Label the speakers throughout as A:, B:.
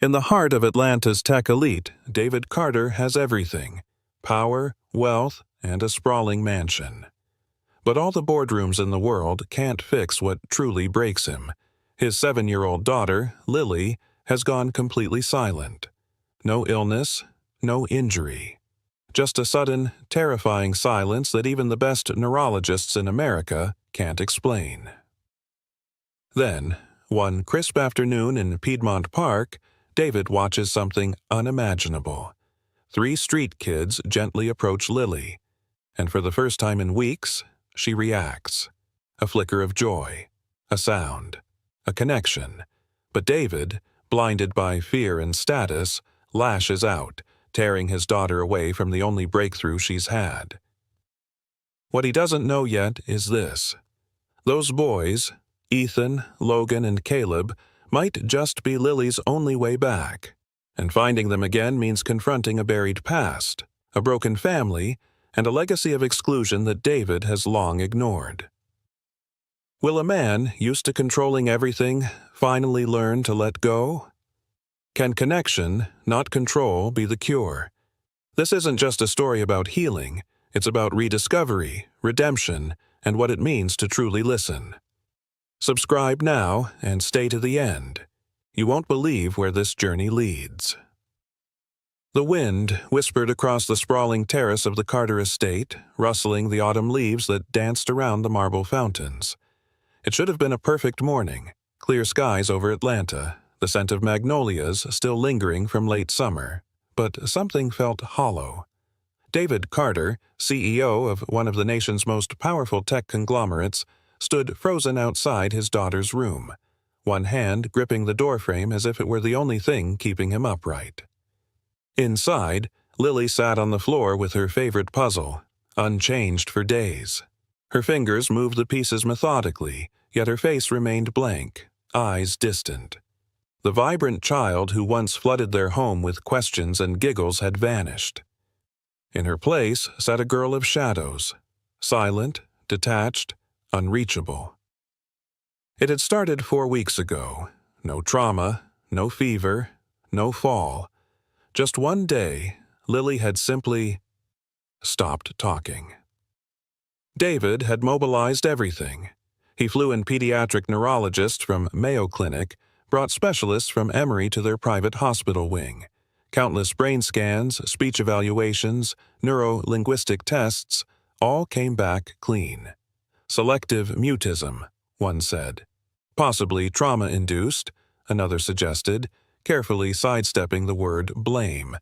A: In the heart of Atlanta's tech elite, David Carter has everything: power, wealth, and a sprawling mansion. But all the boardrooms in the world can't fix what truly breaks him. His 7-year-old daughter, Lily, has gone completely silent. No illness, no injury. Just a sudden, terrifying silence that even the best neurologists in America can't explain. Then, one crisp afternoon in Piedmont Park, David watches something unimaginable. 3 street kids gently approach Lily, and for the first time in weeks, she reacts. A flicker of joy, a sound, a connection. But David, blinded by fear and status, lashes out, tearing his daughter away from the only breakthrough she's had. What he doesn't know yet is this: those boys, Ethan, Logan, and Caleb, might just be Lily's only way back. And finding them again means confronting a buried past, a broken family, and a legacy of exclusion that David has long ignored. Will a man used to controlling everything finally learn to let go? Can connection, not control, be the cure? This isn't just a story about healing, it's about rediscovery, redemption, and what it means to truly listen. Subscribe now and stay to the end. You won't believe where this journey leads. The wind whispered across the sprawling terrace of the Carter estate, rustling the autumn leaves that danced around the marble fountains. It should have been a perfect morning, clear skies over Atlanta, the scent of magnolias still lingering from late summer, but something felt hollow. David Carter, CEO of one of the nation's most powerful tech conglomerates, stood frozen outside his daughter's room, one hand gripping the doorframe as if it were the only thing keeping him upright. Inside, Lily sat on the floor with her favorite puzzle, unchanged for days. Her fingers moved the pieces methodically, yet her face remained blank, eyes distant. The vibrant child who once flooded their home with questions and giggles had vanished. In her place sat a girl of shadows, silent, detached, unreachable. It had started 4 weeks ago. No trauma, no fever, no fall. Just one day, Lily had simply stopped talking. David had mobilized everything. He flew in pediatric neurologists from Mayo Clinic, brought specialists from Emory to their private hospital wing. Countless brain scans, speech evaluations, neuro-linguistic tests, all came back clean. Selective mutism, one said. Possibly trauma-induced, another suggested, carefully sidestepping the word blame.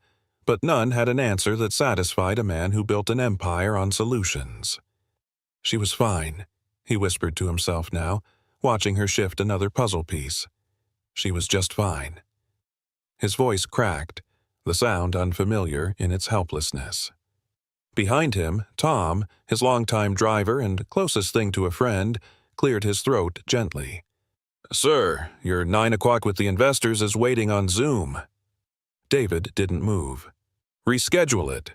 A: But none had an answer that satisfied a man who built an empire on solutions. She was fine, he whispered to himself now, watching her shift another puzzle piece. She was just fine. His voice cracked, the sound unfamiliar in its helplessness. Behind him, Tom, his longtime driver and closest thing to a friend, cleared his throat gently. "Sir, your 9 o'clock with the investors is waiting on Zoom." David didn't move. "Reschedule it."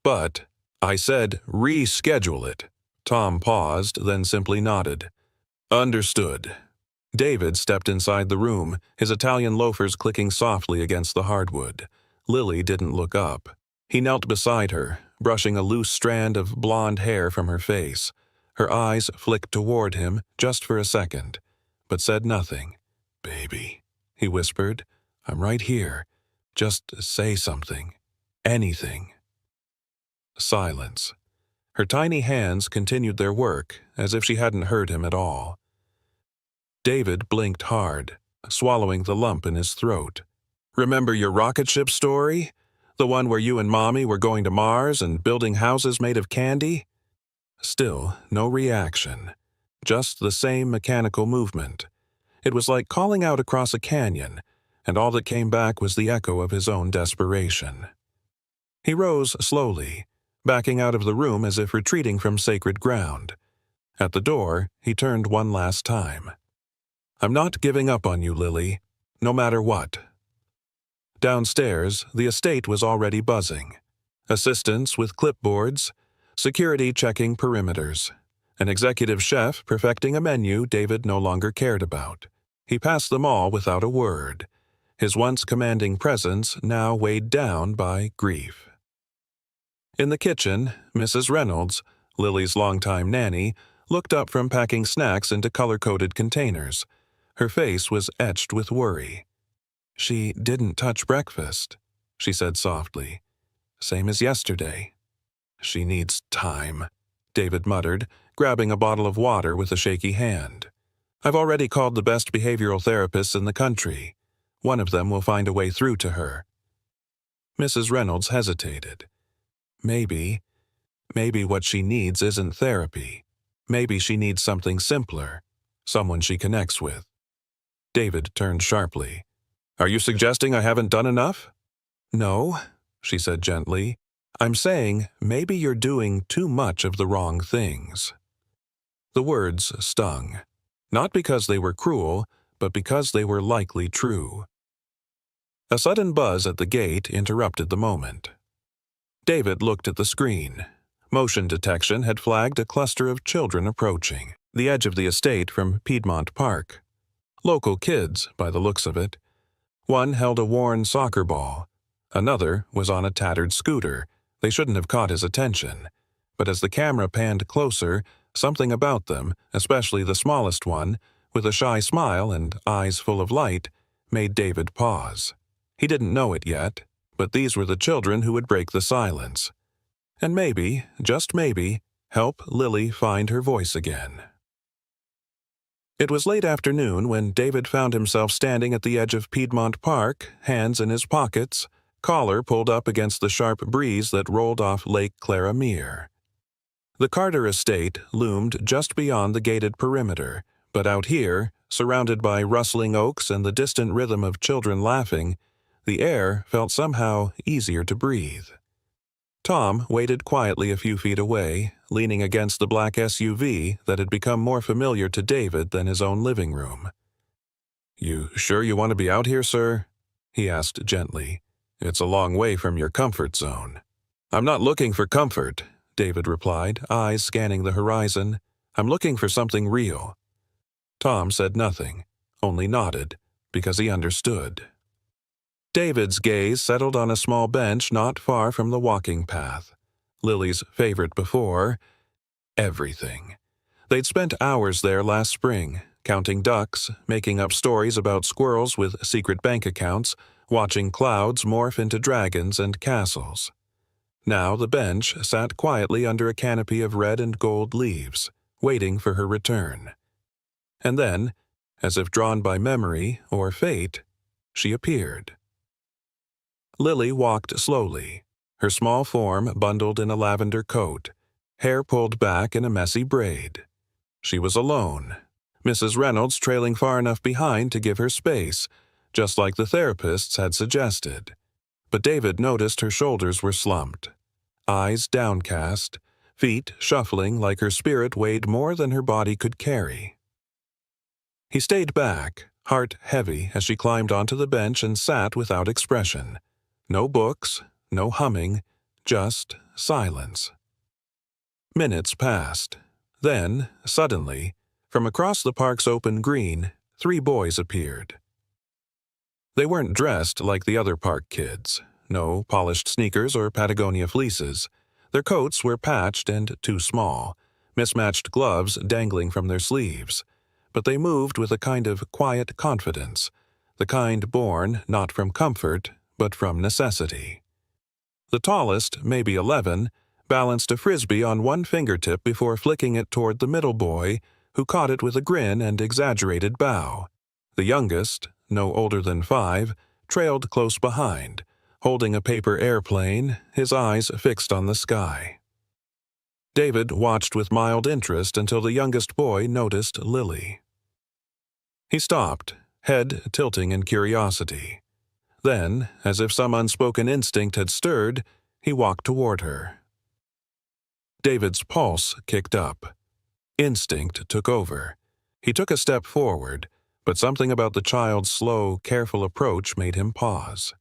A: "But," "I said reschedule it." Tom paused, then simply nodded. "Understood." David stepped inside the room, his Italian loafers clicking softly against the hardwood. Lily didn't look up. He knelt beside her, brushing a loose strand of blonde hair from her face. Her eyes flicked toward him just for a second, but said nothing. "Baby," he whispered, "I'm right here. Just say something. Anything." Silence. Her tiny hands continued their work, as if she hadn't heard him at all. David blinked hard, swallowing the lump in his throat. "Remember your rocket ship story? The one where you and Mommy were going to Mars and building houses made of candy?" Still, no reaction. Just the same mechanical movement. It was like calling out across a canyon, and all that came back was the echo of his own desperation. He rose slowly, backing out of the room as if retreating from sacred ground. At the door, he turned one last time. "I'm not giving up on you, Lily, no matter what." Downstairs, the estate was already buzzing. Assistants with clipboards, security checking perimeters, an executive chef perfecting a menu David no longer cared about. He passed them all without a word. his once commanding presence now weighed down by grief. In the kitchen, Mrs. Reynolds, Lily's longtime nanny, looked up from packing snacks into color-coded containers. Her face was etched with worry. "She didn't touch breakfast," she said softly. "Same as yesterday." "She needs time," David muttered, grabbing a bottle of water with a shaky hand. "I've already called the best behavioral therapists in the country. One of them will find a way through to her." Mrs. Reynolds hesitated. Maybe what she needs isn't therapy. Maybe she needs something simpler, someone she connects with." David turned sharply. "Are you suggesting I haven't done enough?" "No," she said gently. "I'm saying maybe you're doing too much of the wrong things." The words stung, not because they were cruel, but because they were likely true. A sudden buzz at the gate interrupted the moment. David looked at the screen. Motion detection had flagged a cluster of children approaching the edge of the estate from Piedmont Park. Local kids, by the looks of it. One held a worn soccer ball. Another was on a tattered scooter. They shouldn't have caught his attention. But as the camera panned closer, something about them, especially the smallest one, with a shy smile and eyes full of light, made David pause. He didn't know it yet, but these were the children who would break the silence. And maybe, just maybe, help Lily find her voice again. It was late afternoon when David found himself standing at the edge of Piedmont Park, hands in his pockets, collar pulled up against the sharp breeze that rolled off Lake Clara Mere. The Carter estate loomed just beyond the gated perimeter, but out here, surrounded by rustling oaks and the distant rhythm of children laughing, the air felt somehow easier to breathe. Tom waited quietly a few feet away, leaning against the black SUV that had become more familiar to David than his own living room. "You sure you want to be out here, sir?" he asked gently. "It's a long way from your comfort zone." "I'm not looking for comfort," David replied, eyes scanning the horizon. "I'm looking for something real." Tom said nothing, only nodded, because he understood. David's gaze settled on a small bench not far from the walking path. Lily's favorite before, everything. They'd spent hours there last spring, counting ducks, making up stories about squirrels with secret bank accounts, watching clouds morph into dragons and castles. Now the bench sat quietly under a canopy of red and gold leaves, waiting for her return. And then, as if drawn by memory or fate, she appeared. Lily walked slowly, her small form bundled in a lavender coat, hair pulled back in a messy braid. She was alone, Mrs. Reynolds trailing far enough behind to give her space, just like the therapists had suggested. But David noticed her shoulders were slumped, eyes downcast, feet shuffling like her spirit weighed more than her body could carry. He stayed back, heart heavy as she climbed onto the bench and sat without expression. No books, no humming, just silence. Minutes passed. Then, suddenly, from across the park's open green, 3 boys appeared. They weren't dressed like the other park kids. No polished sneakers or Patagonia fleeces. Their coats were patched and too small, mismatched gloves dangling from their sleeves. But they moved with a kind of quiet confidence, the kind born not from comfort, but from necessity. The tallest, maybe 11, balanced a frisbee on one fingertip before flicking it toward the middle boy, who caught it with a grin and exaggerated bow. The youngest, no older than 5, trailed close behind, holding a paper airplane, his eyes fixed on the sky. David watched with mild interest until the youngest boy noticed Lily. He stopped, head tilting in curiosity. Then, as if some unspoken instinct had stirred, he walked toward her. David's pulse kicked up. Instinct took over. He took a step forward, but something about the child's slow, careful approach made him pause.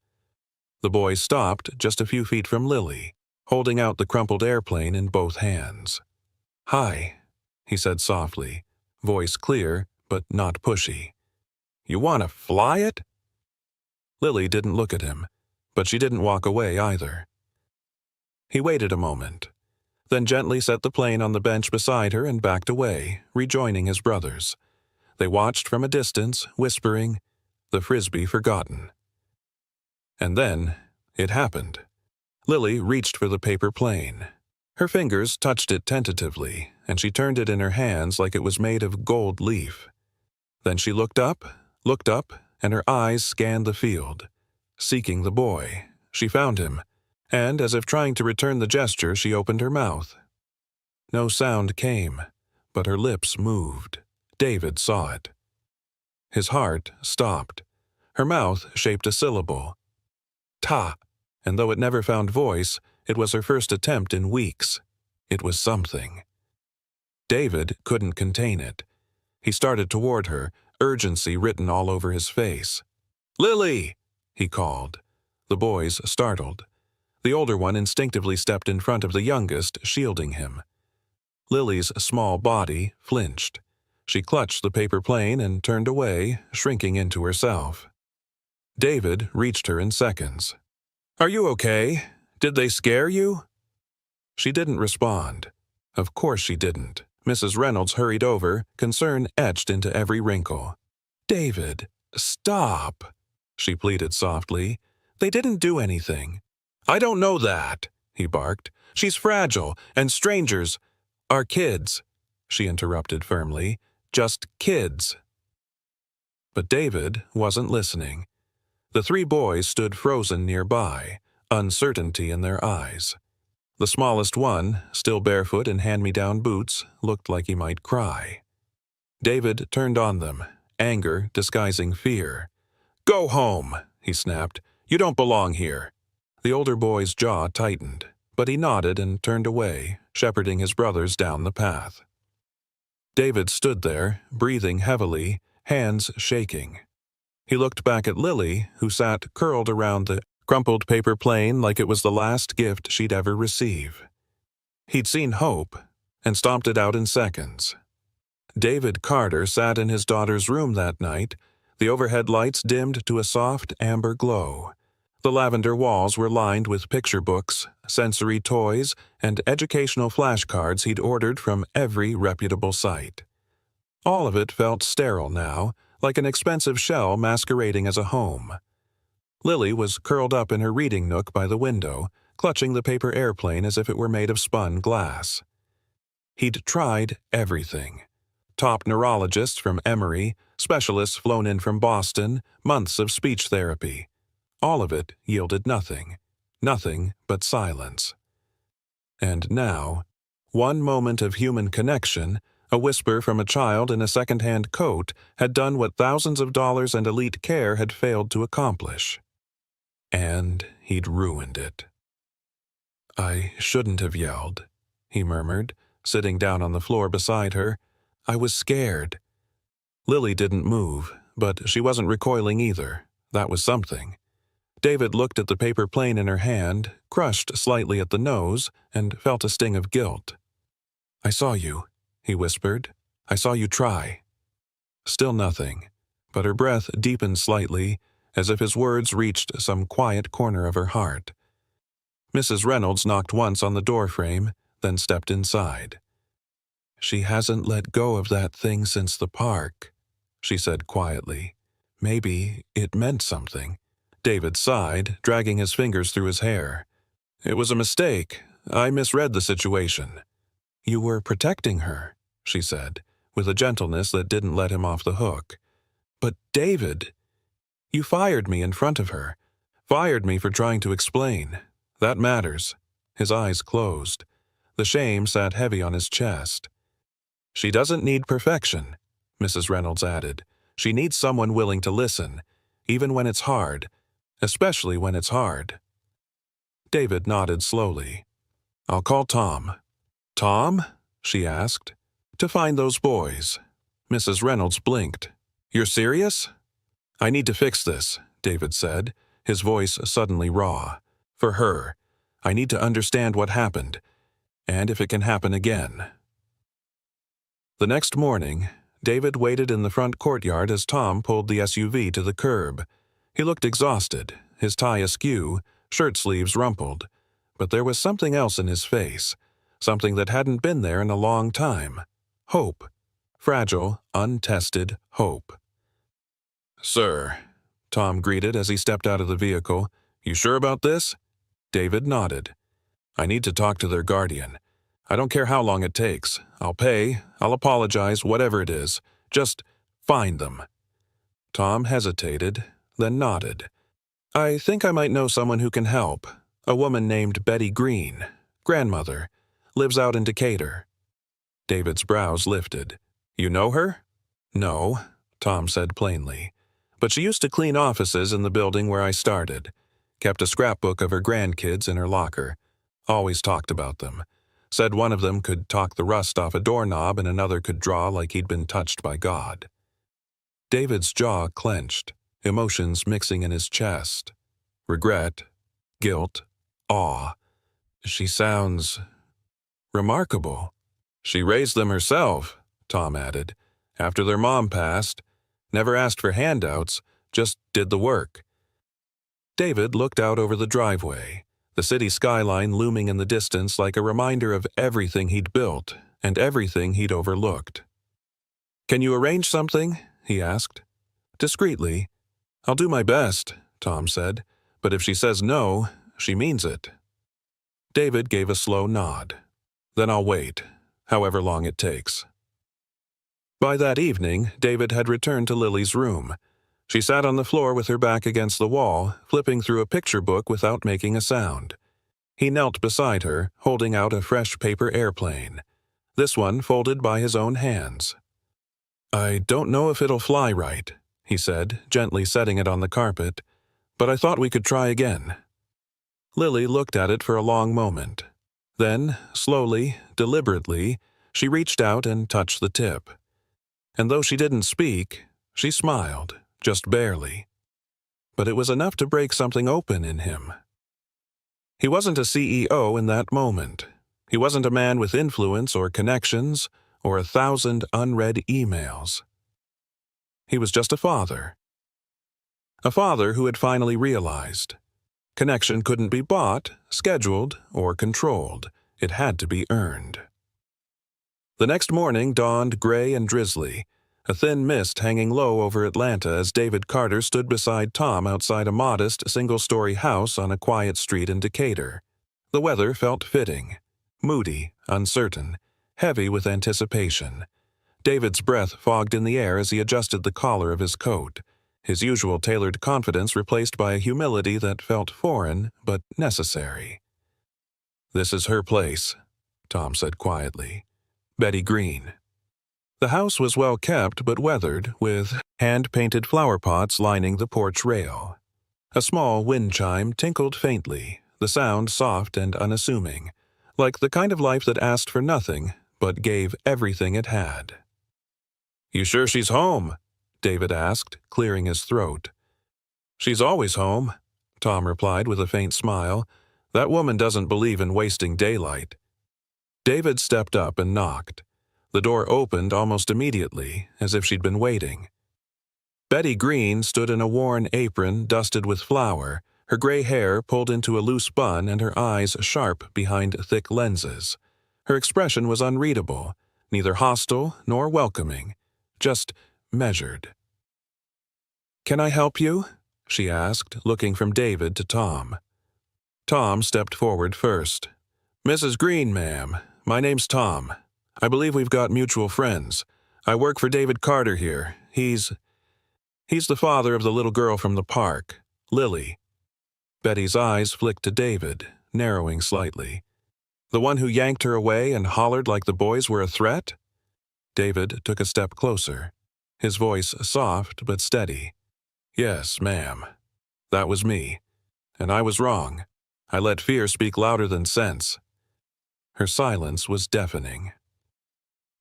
A: The boy stopped just a few feet from Lily, holding out the crumpled airplane in both hands. "Hi," he said softly, voice clear but not pushy. "You want to fly it?" Lily didn't look at him, but she didn't walk away either. He waited a moment, then gently set the plane on the bench beside her and backed away, rejoining his brothers. They watched from a distance, whispering, the frisbee forgotten. And then, it happened. Lily reached for the paper plane. Her fingers touched it tentatively, and she turned it in her hands like it was made of gold leaf. Then she looked up, and her eyes scanned the field. Seeking the boy, she found him, and as if trying to return the gesture, she opened her mouth. No sound came, but her lips moved. David saw it. His heart stopped. Her mouth shaped a syllable. Ta, and though it never found voice, it was her first attempt in weeks. It was something. David couldn't contain it. He started toward her, urgency written all over his face. "Lily!" he called. The boys startled. The older one instinctively stepped in front of the youngest, shielding him. Lily's small body flinched. She clutched the paper plane and turned away, shrinking into herself. David reached her in seconds. "Are you okay? Did they scare you?" She didn't respond. Of course she didn't. Mrs. Reynolds hurried over, concern etched into every wrinkle. "David, stop," she pleaded softly. "They didn't do anything." "I don't know that," he barked. "She's fragile, and strangers are kids," she interrupted firmly. "Just kids." But David wasn't listening. The three boys stood frozen nearby, uncertainty in their eyes. The smallest one, still barefoot in hand-me-down boots, looked like he might cry. David turned on them, anger disguising fear. "Go home," he snapped. "You don't belong here." The older boy's jaw tightened, but he nodded and turned away, shepherding his brothers down the path. David stood there, breathing heavily, hands shaking. He looked back at Lily, who sat curled around the crumpled paper plane like it was the last gift she'd ever receive. He'd seen hope, and stomped it out in seconds. David Carter sat in his daughter's room that night, the overhead lights dimmed to a soft amber glow. The lavender walls were lined with picture books, sensory toys, and educational flashcards he'd ordered from every reputable site. All of it felt sterile now, like an expensive shell masquerading as a home. Lily was curled up in her reading nook by the window, clutching the paper airplane as if it were made of spun glass. He'd tried everything. Top neurologists from Emory, specialists flown in from Boston, months of speech therapy. All of it yielded nothing. Nothing but silence. And now, one moment of human connection, a whisper from a child in a second-hand coat, had done what thousands of dollars and elite care had failed to accomplish. And he'd ruined it. "I shouldn't have yelled," he murmured, sitting down on the floor beside her. "I was scared." Lily didn't move, but she wasn't recoiling either. That was something. David looked at the paper plane in her hand, crushed slightly at the nose, and felt a sting of guilt. "I saw you," he whispered. "I saw you try." Still nothing, but her breath deepened slightly, as if his words reached some quiet corner of her heart. Mrs. Reynolds knocked once on the doorframe, then stepped inside. "She hasn't let go of that thing since the park," she said quietly. "Maybe it meant something." David sighed, dragging his fingers through his hair. "It was a mistake. I misread the situation." "You were protecting her," she said, with a gentleness that didn't let him off the hook. "But David, you fired me in front of her. Fired me for trying to explain. That matters." His eyes closed. The shame sat heavy on his chest. "She doesn't need perfection," Mrs. Reynolds added. "She needs someone willing to listen, even when it's hard. Especially when it's hard." David nodded slowly. "I'll call Tom." "Tom?" she asked. "To find those boys." Mrs. Reynolds blinked. "You're serious?" "I need to fix this," David said, his voice suddenly raw. "For her. I need to understand what happened, and if it can happen again." The next morning, David waited in the front courtyard as Tom pulled the SUV to the curb. He looked exhausted, his tie askew, shirt sleeves rumpled. But there was something else in his face, something that hadn't been there in a long time. Hope. Fragile, untested hope. "Sir," Tom greeted as he stepped out of the vehicle. "You sure about this?" David nodded. "I need to talk to their guardian. I don't care how long it takes. I'll pay, I'll apologize, whatever it is. Just find them." Tom hesitated, then nodded. "I think I might know someone who can help. A woman named Betty Green, grandmother, lives out in Decatur." David's brows lifted. "You know her?" "No," Tom said plainly. "But she used to clean offices in the building where I started. Kept a scrapbook of her grandkids in her locker. Always talked about them. Said one of them could talk the rust off a doorknob and another could draw like he'd been touched by God." David's jaw clenched, emotions mixing in his chest. Regret, guilt, awe. "She sounds remarkable." "She raised them herself," Tom added, "after their mom passed. Never asked for handouts, just did the work." David looked out over the driveway, the city skyline looming in the distance like a reminder of everything he'd built and everything he'd overlooked. "Can you arrange something?" he asked. Discreetly. "I'll do my best," Tom said, "but if she says no, she means it." David gave a slow nod. "Then I'll wait, however long it takes." By that evening, David had returned to Lily's room. She sat on the floor with her back against the wall, flipping through a picture book without making a sound. He knelt beside her, holding out a fresh paper airplane, this one folded by his own hands. "I don't know if it'll fly right," he said, gently setting it on the carpet, "but I thought we could try again." Lily looked at it for a long moment. Then, slowly, deliberately, she reached out and touched the tip. And though she didn't speak, she smiled, just barely. But it was enough to break something open in him. He wasn't a CEO in that moment. He wasn't a man with influence or connections or 1,000 unread emails. He was just a father. A father who had finally realized. Connection couldn't be bought, scheduled, or controlled. It had to be earned. The next morning dawned gray and drizzly, a thin mist hanging low over Atlanta as David Carter stood beside Tom outside a modest, single-story house on a quiet street in Decatur. The weather felt fitting, moody, uncertain, heavy with anticipation. David's breath fogged in the air as he adjusted the collar of his coat, his usual tailored confidence replaced by a humility that felt foreign but necessary. "This is her place," Tom said quietly. "Betty Green." The house was well kept but weathered, with hand-painted flower pots lining the porch rail. A small wind chime tinkled faintly, the sound soft and unassuming, like the kind of life that asked for nothing but gave everything it had. "You sure she's home?" David asked, clearing his throat. "She's always home," Tom replied with a faint smile. "That woman doesn't believe in wasting daylight." David stepped up and knocked. The door opened almost immediately, as if she'd been waiting. Betty Green stood in a worn apron dusted with flour, her gray hair pulled into a loose bun and her eyes sharp behind thick lenses. Her expression was unreadable, neither hostile nor welcoming, just measured. "Can I help you?" she asked, looking from David to Tom. Tom stepped forward first. "Mrs. Green, ma'am, my name's Tom. I believe we've got mutual friends. I work for David Carter here. He's the father of the little girl from the park, Lily." Betty's eyes flicked to David, narrowing slightly. "The one who yanked her away and hollered like the boys were a threat?" David took a step closer, his voice soft but steady. "Yes, ma'am. That was me. And I was wrong. I let fear speak louder than sense." Her silence was deafening.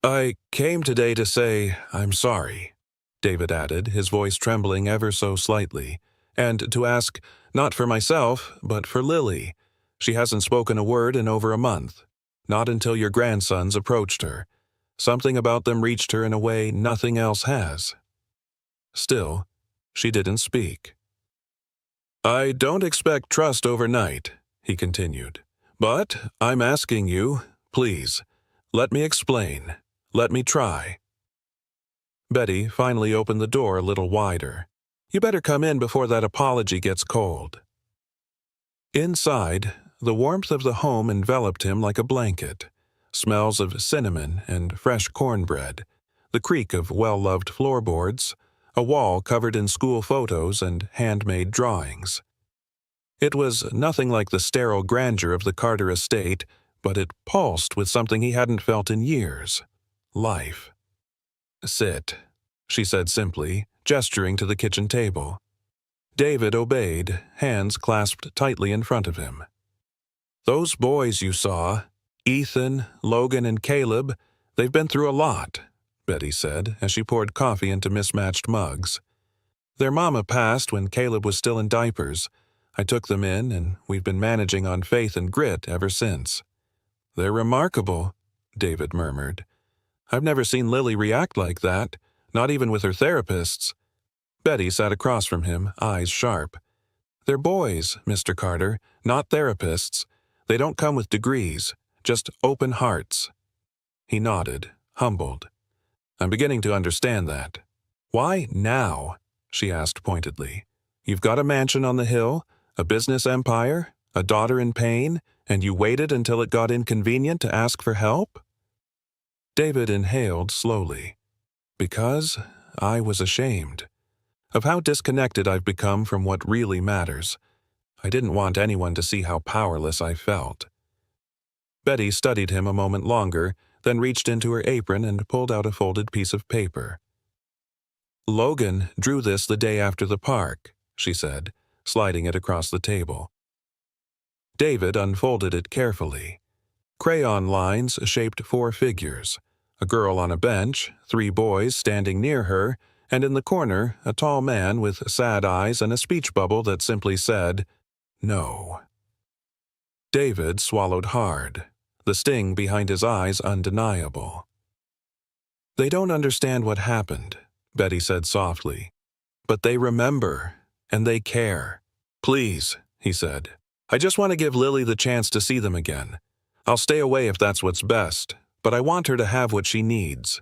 A: "I came today to say I'm sorry," David added, his voice trembling ever so slightly, "and to ask, not for myself, but for Lily. She hasn't spoken a word in over a month. Not until your grandsons approached her. Something about them reached her in a way nothing else has." Still, she didn't speak. I don't expect trust overnight, he continued. But I'm asking you, please, let me explain. Let me try. Betty finally opened the door a little wider. You better come in before that apology gets cold. Inside, the warmth of the home enveloped him like a blanket. Smells of cinnamon and fresh cornbread, the creak of well-loved floorboards, a wall covered in school photos and handmade drawings. It was nothing like the sterile grandeur of the Carter estate, but it pulsed with something he hadn't felt in years. Life. Sit, she said simply, gesturing to the kitchen table. David obeyed, hands clasped tightly in front of him. Those boys you saw, Ethan, Logan, and Caleb, they've been through a lot, Betty said as she poured coffee into mismatched mugs. Their mama passed when Caleb was still in diapers. I took them in, and we've been managing on faith and grit ever since. They're remarkable, David murmured. I've never seen Lily react like that, not even with her therapists. Betty sat across from him, eyes sharp. They're boys, Mr. Carter, not therapists. They don't come with degrees, just open hearts. He nodded, humbled. I'm beginning to understand that. Why now? She asked pointedly. You've got a mansion on the hill, a business empire, a daughter in pain, and you waited until it got inconvenient to ask for help? David inhaled slowly. Because I was ashamed of how disconnected I've become from what really matters. I didn't want anyone to see how powerless I felt. Betty studied him a moment longer, then reached into her apron and pulled out a folded piece of paper. Logan drew this the day after the park, she said, sliding it across the table. David unfolded it carefully. Crayon lines shaped 4 figures, a girl on a bench, 3 boys standing near her, and in the corner a tall man with sad eyes and a speech bubble that simply said, No. David swallowed hard, the sting behind his eyes undeniable. They don't understand what happened, Betty said softly, but they remember, and they care. Please, he said. I just want to give Lily the chance to see them again. I'll stay away if that's what's best, but I want her to have what she needs.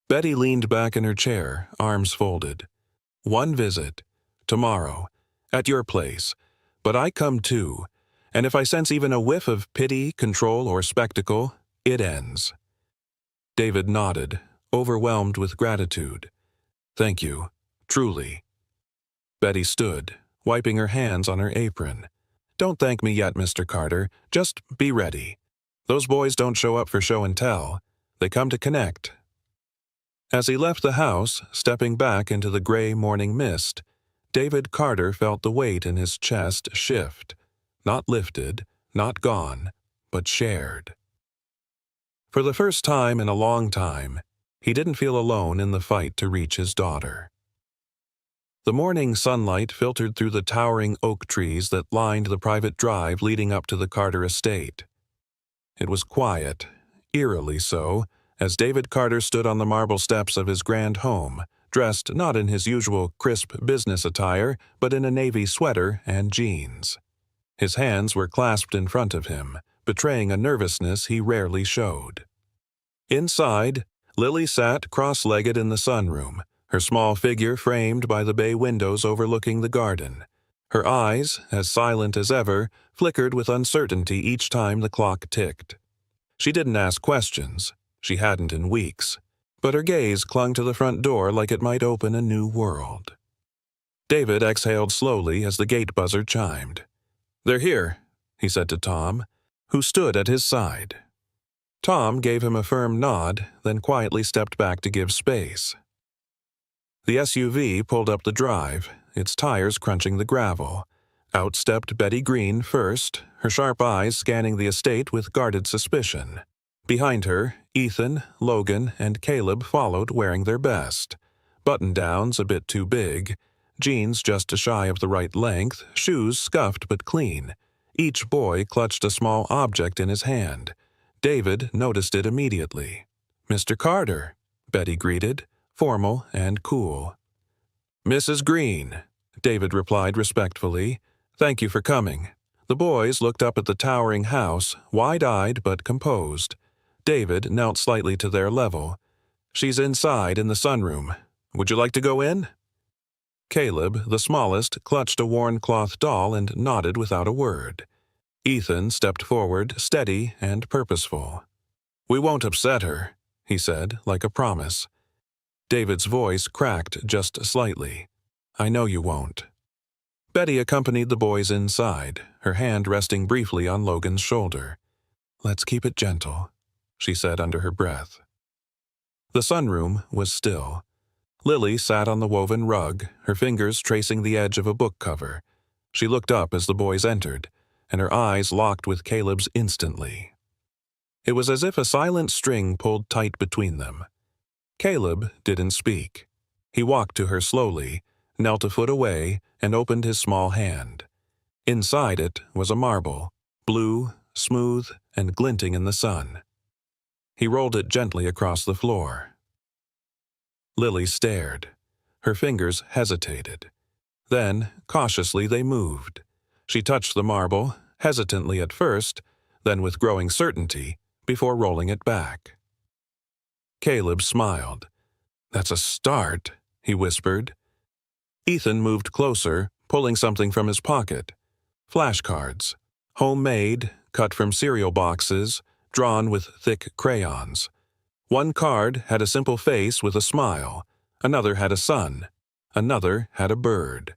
A: Betty leaned back in her chair, arms folded. One visit, tomorrow, at your place, but I come too, and if I sense even a whiff of pity, control, or spectacle, it ends. David nodded, overwhelmed with gratitude. Thank you, truly. Betty stood, wiping her hands on her apron. Don't thank me yet, Mr. Carter. Just be ready. Those boys don't show up for show and tell. They come to connect. As he left the house, stepping back into the gray morning mist, David Carter felt the weight in his chest shift. Not lifted, not gone, but shared. For the first time in a long time, he didn't feel alone in the fight to reach his daughter. The morning sunlight filtered through the towering oak trees that lined the private drive leading up to the Carter estate. It was quiet, eerily so, as David Carter stood on the marble steps of his grand home, dressed not in his usual crisp business attire, but in a navy sweater and jeans. His hands were clasped in front of him, betraying a nervousness he rarely showed. Inside, Lily sat cross-legged in the sunroom, her small figure framed by the bay windows overlooking the garden. Her eyes, as silent as ever, flickered with uncertainty each time the clock ticked. She didn't ask questions. She hadn't in weeks. But her gaze clung to the front door like it might open a new world. David exhaled slowly as the gate buzzer chimed. They're here, he said to Tom, who stood at his side. Tom gave him a firm nod, then quietly stepped back to give space. The SUV pulled up the drive, its tires crunching the gravel. Out stepped Betty Green first, her sharp eyes scanning the estate with guarded suspicion. Behind her, Ethan, Logan, and Caleb followed wearing their best. Button-downs a bit too big, jeans just shy of the right length, shoes scuffed but clean. Each boy clutched a small object in his hand. David noticed it immediately. Mr. Carter, Betty greeted, formal and cool. Mrs. Green, David replied respectfully. "Thank you for coming." The boys looked up at the towering house, wide-eyed but composed. David knelt slightly to their level. "She's inside in the sunroom. Would you like to go in?" Caleb, the smallest, clutched a worn cloth doll and nodded without a word. Ethan stepped forward, steady and purposeful. "We won't upset her," he said, like a promise. David's voice cracked just slightly. "I know you won't." Betty accompanied the boys inside, her hand resting briefly on Logan's shoulder. "Let's keep it gentle," she said under her breath. The sunroom was still. Lily sat on the woven rug, her fingers tracing the edge of a book cover. She looked up as the boys entered, and her eyes locked with Caleb's instantly. It was as if a silent string pulled tight between them. Caleb didn't speak. He walked to her slowly, knelt a foot away, and opened his small hand. Inside it was a marble, blue, smooth, and glinting in the sun. He rolled it gently across the floor. Lily stared. Her fingers hesitated. Then, cautiously, they moved. She touched the marble, hesitantly at first, then with growing certainty, before rolling it back. Caleb smiled. "That's a start," he whispered. Ethan moved closer, pulling something from his pocket. Flashcards. Homemade, cut from cereal boxes, drawn with thick crayons. One card had a simple face with a smile. Another had a sun. Another had a bird.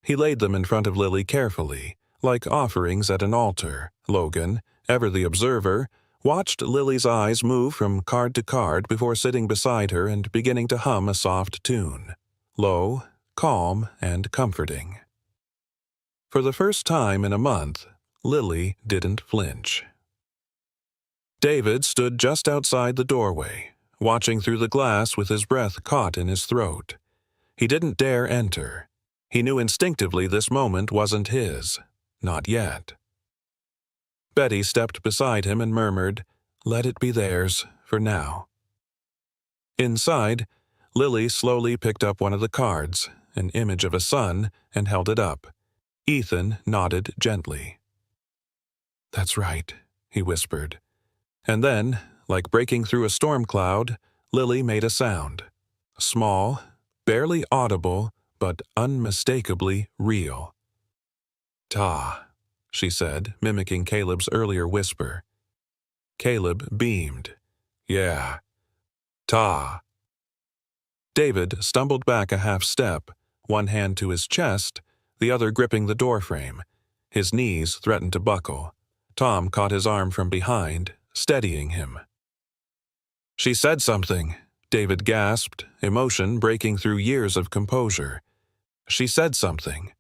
A: He laid them in front of Lily carefully, like offerings at an altar. Logan, ever the observer, watched Lily's eyes move from card to card before sitting beside her and beginning to hum a soft tune. Low, calm, and comforting. For the first time in a month, Lily didn't flinch. David stood just outside the doorway, watching through the glass with his breath caught in his throat. He didn't dare enter. He knew instinctively this moment wasn't his. Not yet. Betty stepped beside him and murmured, "Let it be theirs, for now." Inside, Lily slowly picked up one of the cards, an image of a sun, and held it up. Ethan nodded gently. "That's right," he whispered. And then, like breaking through a storm cloud, Lily made a sound. Small, barely audible, but unmistakably real. "Ta," she said, mimicking Caleb's earlier whisper. Caleb beamed. "Yeah. Ta." David stumbled back a half step, one hand to his chest, the other gripping the doorframe. His knees threatened to buckle. Tom caught his arm from behind, steadying him. "She said something," David gasped, emotion breaking through years of composure. "She said something."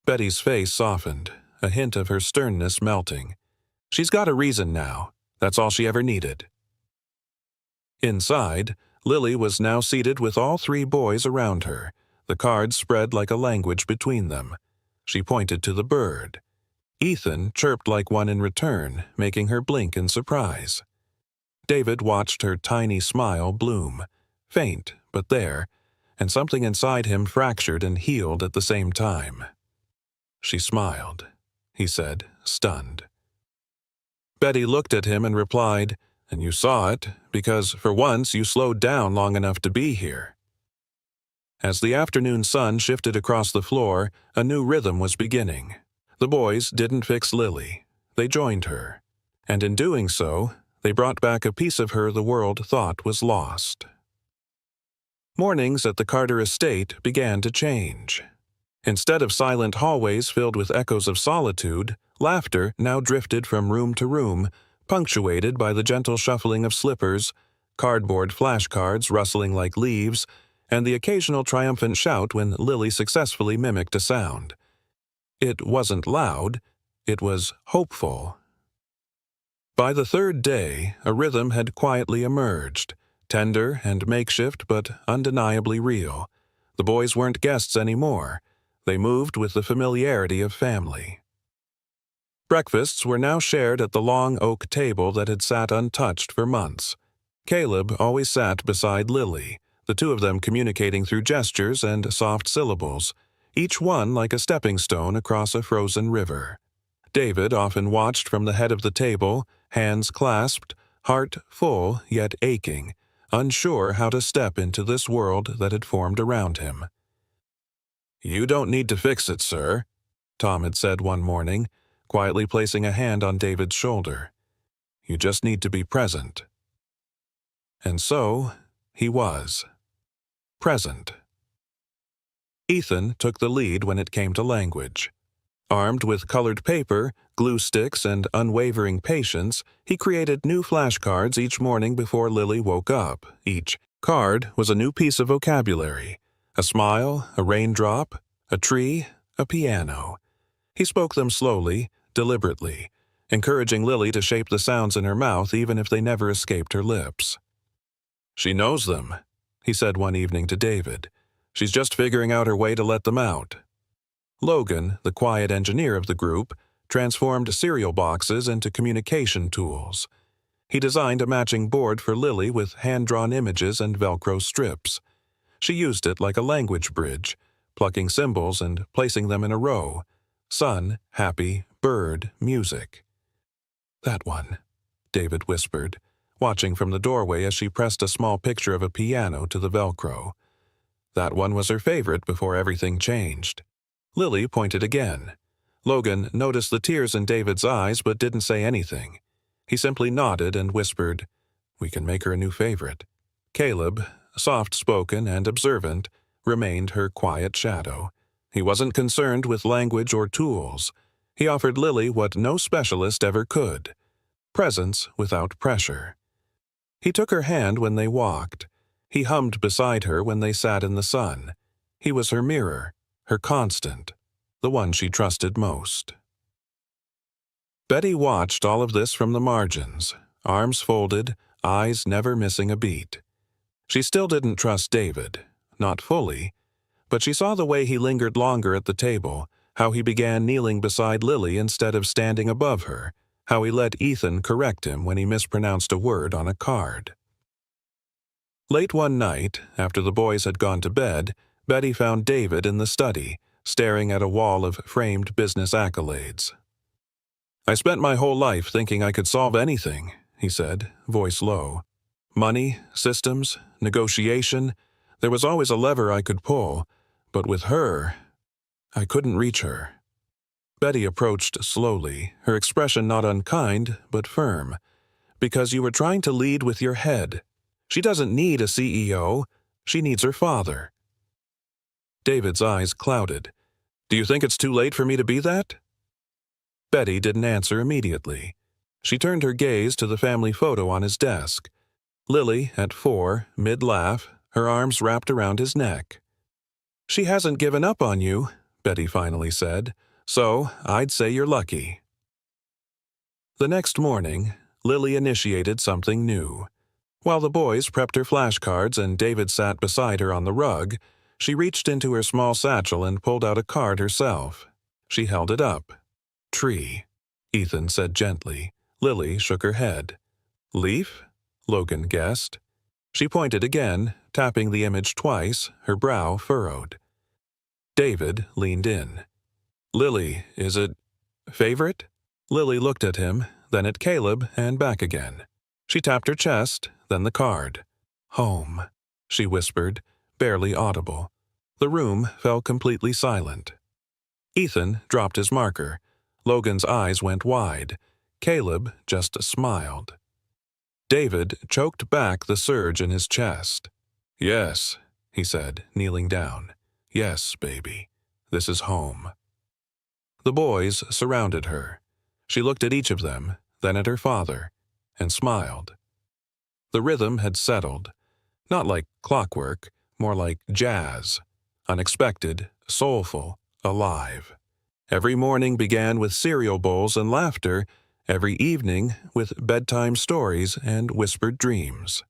A: Betty's face softened, a hint of her sternness melting. "She's got a reason now. That's all she ever needed." Inside, Lily was now seated with all three boys around her, the cards spread like a language between them. She pointed to the bird. Ethan chirped like one in return, making her blink in surprise. David watched her tiny smile bloom, faint but there, and something inside him fractured and healed at the same time. "She smiled," he said, stunned. Betty looked at him and replied, "And you saw it, because for once you slowed down long enough to be here." As the afternoon sun shifted across the floor, a new rhythm was beginning. The boys didn't fix Lily. They joined her. And in doing so, they brought back a piece of her the world thought was lost. Mornings at the Carter estate began to change. Instead of silent hallways filled with echoes of solitude, laughter now drifted from room to room, punctuated by the gentle shuffling of slippers, cardboard flashcards rustling like leaves, and the occasional triumphant shout when Lily successfully mimicked a sound. It wasn't loud, it was hopeful. By the third day, a rhythm had quietly emerged, tender and makeshift but undeniably real. The boys weren't guests anymore. They moved with the familiarity of family. Breakfasts were now shared at the long oak table that had sat untouched for months. Caleb always sat beside Lily, the two of them communicating through gestures and soft syllables, each one like a stepping stone across a frozen river. David often watched from the head of the table, hands clasped, heart full yet aching, unsure how to step into this world that had formed around him. "You don't need to fix it, sir," Tom had said one morning, quietly placing a hand on David's shoulder. "You just need to be present." And so, he was. Present. Ethan took the lead when it came to language. Armed with colored paper, glue sticks, and unwavering patience, he created new flashcards each morning before Lily woke up. Each card was a new piece of vocabulary: a smile, a raindrop, a tree, a piano. He spoke them slowly, deliberately, encouraging Lily to shape the sounds in her mouth even if they never escaped her lips. "She knows them," he said one evening to David. "She's just figuring out her way to let them out." Logan, the quiet engineer of the group, transformed cereal boxes into communication tools. He designed a matching board for Lily with hand-drawn images and Velcro strips. She used it like a language bridge, plucking symbols and placing them in a row: sun, happy, bird, music. "That one," David whispered, watching from the doorway as she pressed a small picture of a piano to the Velcro. That one was her favorite before everything changed. Lily pointed again. Logan noticed the tears in David's eyes but didn't say anything. He simply nodded and whispered, "We can make her a new favorite." Caleb, soft-spoken and observant, remained her quiet shadow. He wasn't concerned with language or tools. He offered Lily what no specialist ever could: presence without pressure. He took her hand when they walked. He hummed beside her when they sat in the sun. He was her mirror, her constant, the one she trusted most. Betty watched all of this from the margins, arms folded, eyes never missing a beat. She still didn't trust David, not fully, but she saw the way he lingered longer at the table, how he began kneeling beside Lily instead of standing above her, how he let Ethan correct him when he mispronounced a word on a card. Late one night, after the boys had gone to bed, Betty found David in the study, staring at a wall of framed business accolades. "I spent my whole life thinking I could solve anything," he said, voice low. "Money, systems, negotiation, there was always a lever I could pull, but with her, I couldn't reach her." Betty approached slowly, her expression not unkind, but firm. "Because you were trying to lead with your head. She doesn't need a CEO, she needs her father." David's eyes clouded. "Do you think it's too late for me to be that?" Betty didn't answer immediately. She turned her gaze to the family photo on his desk. Lily, at 4, mid-laugh, her arms wrapped around his neck. "She hasn't given up on you," Betty finally said, "so I'd say you're lucky." The next morning, Lily initiated something new. While the boys prepped her flashcards and David sat beside her on the rug, she reached into her small satchel and pulled out a card herself. She held it up. "Tree," Ethan said gently. Lily shook her head. "Leaf?" Logan guessed. She pointed again, tapping the image twice, her brow furrowed. David leaned in. "Lily, is it favorite?" Lily looked at him, then at Caleb, and back again. She tapped her chest, then the card. "Home," she whispered, barely audible. The room fell completely silent. Ethan dropped his marker. Logan's eyes went wide. Caleb just smiled. David choked back the surge in his chest. "Yes," he said, kneeling down. "Yes, baby. This is home." The boys surrounded her. She looked at each of them, then at her father, and smiled. The rhythm had settled. Not like clockwork, more like jazz. Unexpected, soulful, alive. Every morning began with cereal bowls and laughter, every evening with bedtime stories and whispered dreams.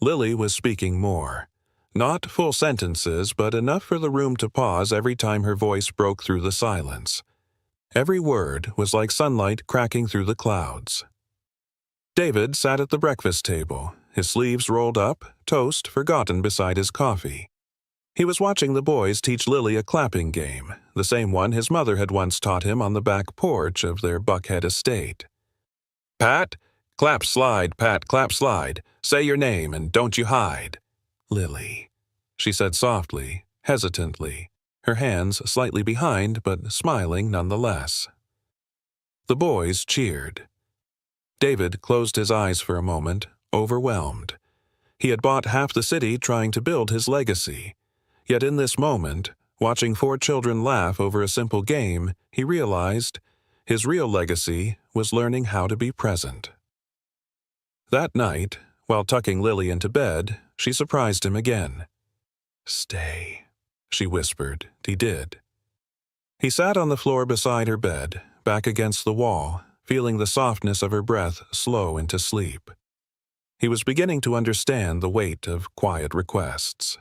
A: Lily was speaking more. Not full sentences, but enough for the room to pause every time her voice broke through the silence. Every word was like sunlight cracking through the clouds. David sat at the breakfast table, his sleeves rolled up, toast forgotten beside his coffee. He was watching the boys teach Lily a clapping game, the same one his mother had once taught him on the back porch of their Buckhead estate. "Pat, clap slide, Pat, clap slide. Say your name and don't you hide." "Lily," she said softly, hesitantly, her hands slightly behind but smiling nonetheless. The boys cheered. David closed his eyes for a moment, overwhelmed. He had bought half the city trying to build his legacy. Yet in this moment, watching 4 children laugh over a simple game, he realized his real legacy was learning how to be present. That night, while tucking Lily into bed, she surprised him again. "Stay," she whispered. He did. He sat on the floor beside her bed, back against the wall, feeling the softness of her breath slow into sleep. He was beginning to understand the weight of quiet requests.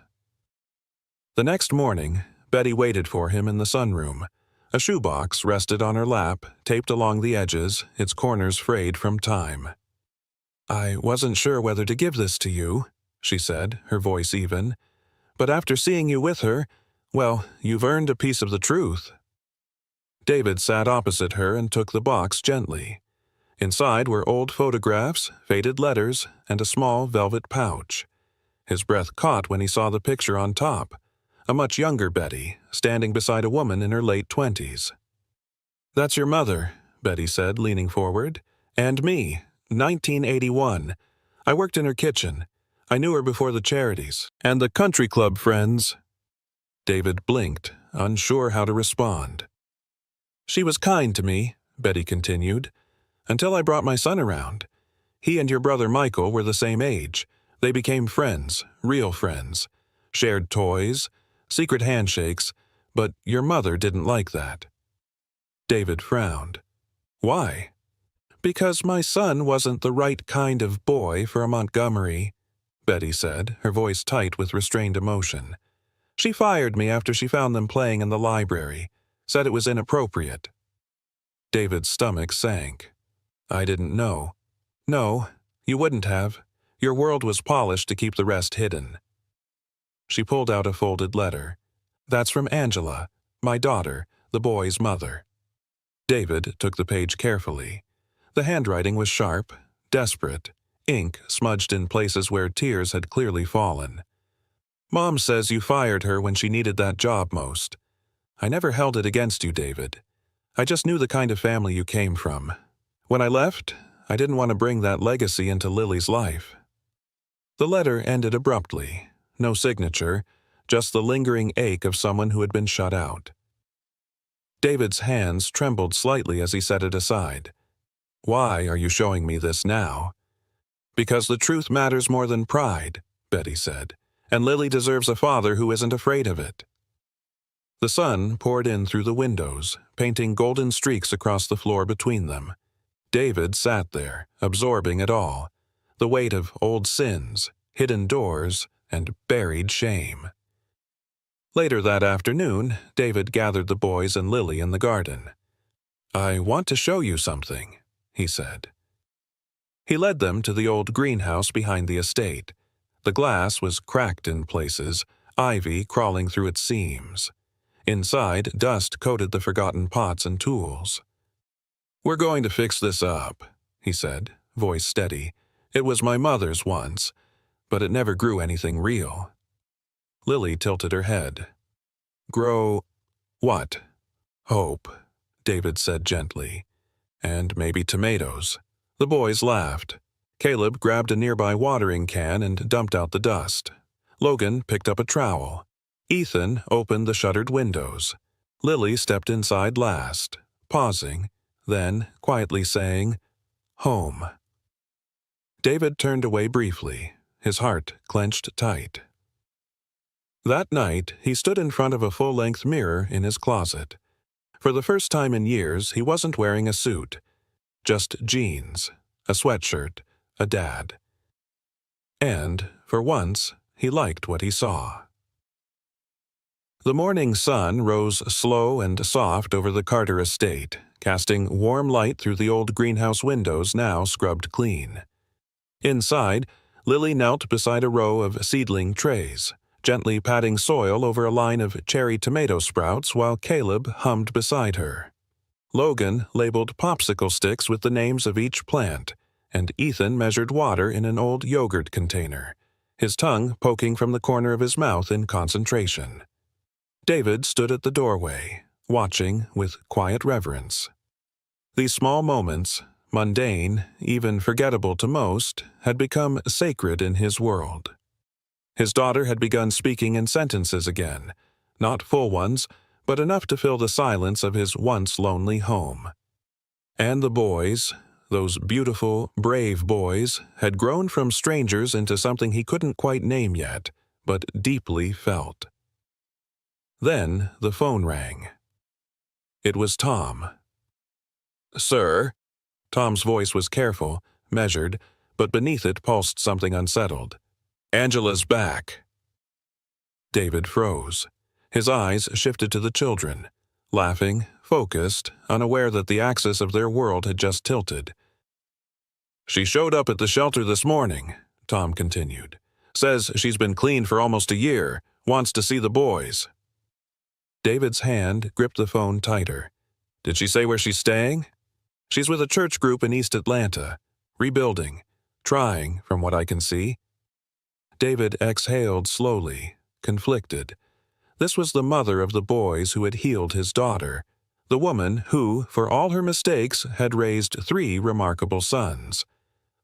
A: The next morning, Betty waited for him in the sunroom. A shoebox rested on her lap, taped along the edges, its corners frayed from time. "I wasn't sure whether to give this to you," she said, her voice even. "But after seeing you with her, well, you've earned a piece of the truth." David sat opposite her and took the box gently. Inside were old photographs, faded letters, and a small velvet pouch. His breath caught when he saw the picture on top. A much younger Betty, standing beside a woman in her late 20s. "That's your mother," Betty said, leaning forward. "And me, 1981. I worked in her kitchen. I knew her before the charities and the country club friends." David blinked, unsure how to respond. "She was kind to me," Betty continued, "until I brought my son around. He and your brother Michael were the same age. They became friends, real friends. Shared toys, secret handshakes, but your mother didn't like that." David frowned. "Why?" "Because my son wasn't the right kind of boy for a Montgomery," Betty said, her voice tight with restrained emotion. "She fired me after she found them playing in the library, said it was inappropriate." David's stomach sank. "I didn't know." "No, you wouldn't have. Your world was polished to keep the rest hidden." She pulled out a folded letter. "That's from Angela, my daughter, the boy's mother." David took the page carefully. The handwriting was sharp, desperate, ink smudged in places where tears had clearly fallen. "Mom says you fired her when she needed that job most. I never held it against you, David. I just knew the kind of family you came from. When I left, I didn't want to bring that legacy into Lily's life." The letter ended abruptly. No signature, just the lingering ache of someone who had been shut out. David's hands trembled slightly as he set it aside. "Why are you showing me this now?" "Because the truth matters more than pride," Betty said, "and Lily deserves a father who isn't afraid of it." The sun poured in through the windows, painting golden streaks across the floor between them. David sat there, absorbing it all. The weight of old sins, hidden doors, and buried shame. Later that afternoon, David gathered the boys and Lily in the garden. "I want to show you something," he said. He led them to the old greenhouse behind the estate. The glass was cracked in places, ivy crawling through its seams. Inside, dust coated the forgotten pots and tools. "We're going to fix this up," he said, voice steady. "It was my mother's once, but it never grew anything real." Lily tilted her head. "Grow what?" "Hope," David said gently. "And maybe tomatoes." The boys laughed. Caleb grabbed a nearby watering can and dumped out the dust. Logan picked up a trowel. Ethan opened the shuttered windows. Lily stepped inside last, pausing, then quietly saying, "Home." David turned away briefly, his heart clenched tight. That night, he stood in front of a full-length mirror in his closet. For the first time in years, he wasn't wearing a suit. Just jeans, a sweatshirt, a dad. And, for once, he liked what he saw. The morning sun rose slow and soft over the Carter estate, casting warm light through the old greenhouse windows now scrubbed clean. Inside, Lily knelt beside a row of seedling trays, gently patting soil over a line of cherry tomato sprouts while Caleb hummed beside her. Logan labeled popsicle sticks with the names of each plant, and Ethan measured water in an old yogurt container, his tongue poking from the corner of his mouth in concentration. David stood at the doorway, watching with quiet reverence. These small moments, mundane, even forgettable to most, had become sacred in his world. His daughter had begun speaking in sentences again, not full ones, but enough to fill the silence of his once lonely home. And the boys, those beautiful, brave boys, had grown from strangers into something he couldn't quite name yet, but deeply felt. Then the phone rang. It was Tom. "Sir?" Tom's voice was careful, measured, but beneath it pulsed something unsettled. "Angela's back." David froze. His eyes shifted to the children, laughing, focused, unaware that the axis of their world had just tilted. "She showed up at the shelter this morning," Tom continued. "Says she's been clean for almost a year, wants to see the boys." David's hand gripped the phone tighter. "Did she say where she's staying?" "She's with a church group in East Atlanta, rebuilding, trying, from what I can see." David exhaled slowly, conflicted. This was the mother of the boys who had healed his daughter, the woman who, for all her mistakes, had raised 3 remarkable sons.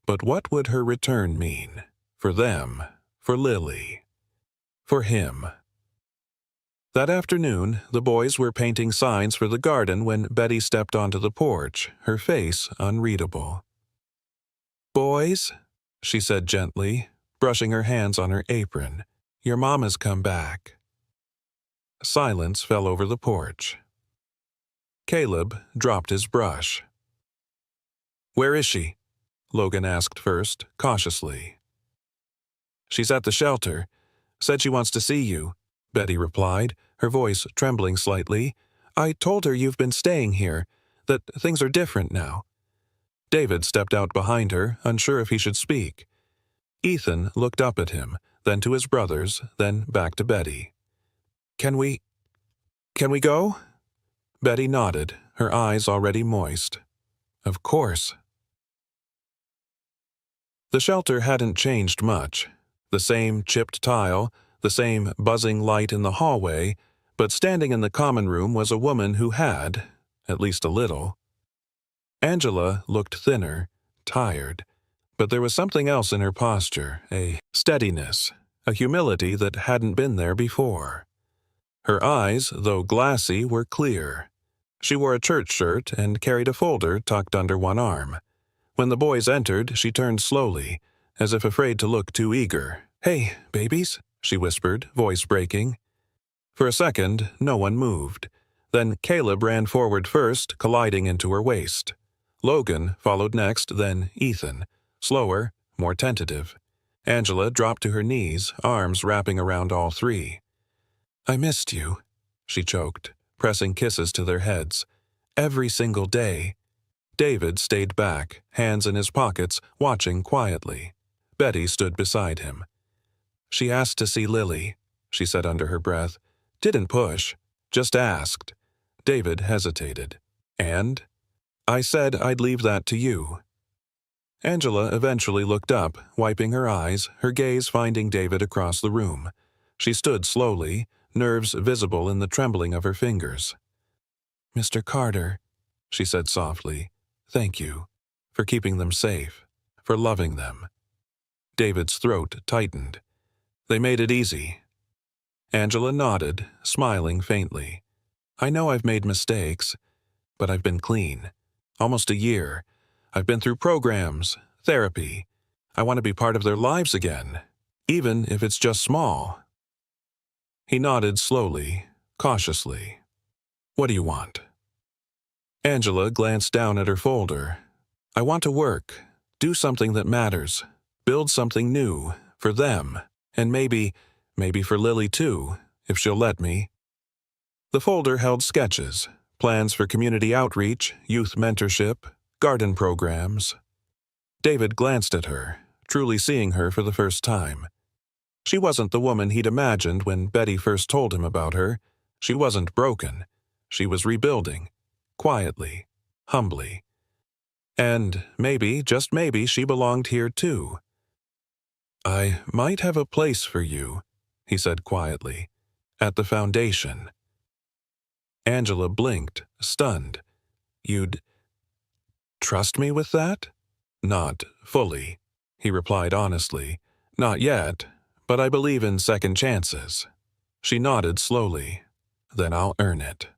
A: But what would her return mean? For them, for Lily, for him. That afternoon, the boys were painting signs for the garden when Betty stepped onto the porch, her face unreadable. "Boys," she said gently, brushing her hands on her apron, "your mama's come back." Silence fell over the porch. Caleb dropped his brush. "Where is she?" Logan asked first, cautiously. "She's at the shelter. Said she wants to see you," Betty replied, her voice trembling slightly. "I told her you've been staying here, that things are different now." David stepped out behind her, unsure if he should speak. Ethan looked up at him, then to his brothers, then back to Betty. Can we go?" Betty nodded, her eyes already moist. "Of course." The shelter hadn't changed much. The same chipped tile, the same buzzing light in the hallway, but standing in the common room was a woman who had, at least a little. Angela looked thinner, tired, but there was something else in her posture, a steadiness, a humility that hadn't been there before. Her eyes, though glassy, were clear. She wore a church shirt and carried a folder tucked under one arm. When the boys entered, she turned slowly, as if afraid to look too eager. "Hey, babies," she whispered, voice breaking. For a second, no one moved. Then Caleb ran forward first, colliding into her waist. Logan followed next, then Ethan, slower, more tentative. Angela dropped to her knees, arms wrapping around all 3. "I missed you," she choked, pressing kisses to their heads. "Every single day." David stayed back, hands in his pockets, watching quietly. Betty stood beside him. "She asked to see Lily," she said under her breath. "Didn't push, just asked." David hesitated. "And?" "I said I'd leave that to you." Angela eventually looked up, wiping her eyes, her gaze finding David across the room. She stood slowly, nerves visible in the trembling of her fingers. "Mr. Carter," she said softly, "thank you for keeping them safe, for loving them." David's throat tightened. "They made it easy." Angela nodded, smiling faintly. "I know I've made mistakes, but I've been clean. Almost a year. I've been through programs, therapy. I want to be part of their lives again, even if it's just small." He nodded slowly, cautiously. "What do you want?" Angela glanced down at her folder. "I want to work, do something that matters, build something new, for them, and maybe for Lily too, if she'll let me." The folder held sketches, plans for community outreach, youth mentorship, garden programs. David glanced at her, truly seeing her for the first time. She wasn't the woman he'd imagined when Betty first told him about her. She wasn't broken. She was rebuilding. Quietly. Humbly. And maybe, just maybe, she belonged here too. "I might have a place for you," he said quietly, "at the foundation." Angela blinked, stunned. "You'd trust me with that?" "Not fully," he replied honestly. "Not yet, but I believe in second chances." She nodded slowly. "Then I'll earn it."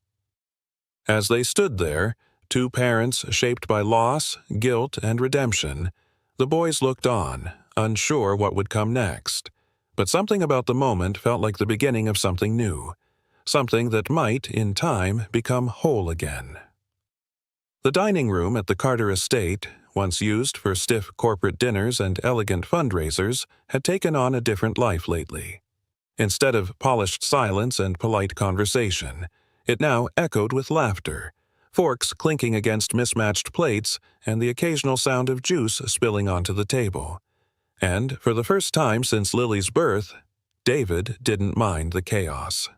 A: As they stood there, two parents shaped by loss, guilt, and redemption, the boys looked on, unsure what would come next. But something about the moment felt like the beginning of something new, something that might, in time, become whole again. The dining room at the Carter estate, once used for stiff corporate dinners and elegant fundraisers, had taken on a different life lately. Instead of polished silence and polite conversation, it now echoed with laughter, forks clinking against mismatched plates, and the occasional sound of juice spilling onto the table. And, for the first time since Lily's birth, David didn't mind the chaos.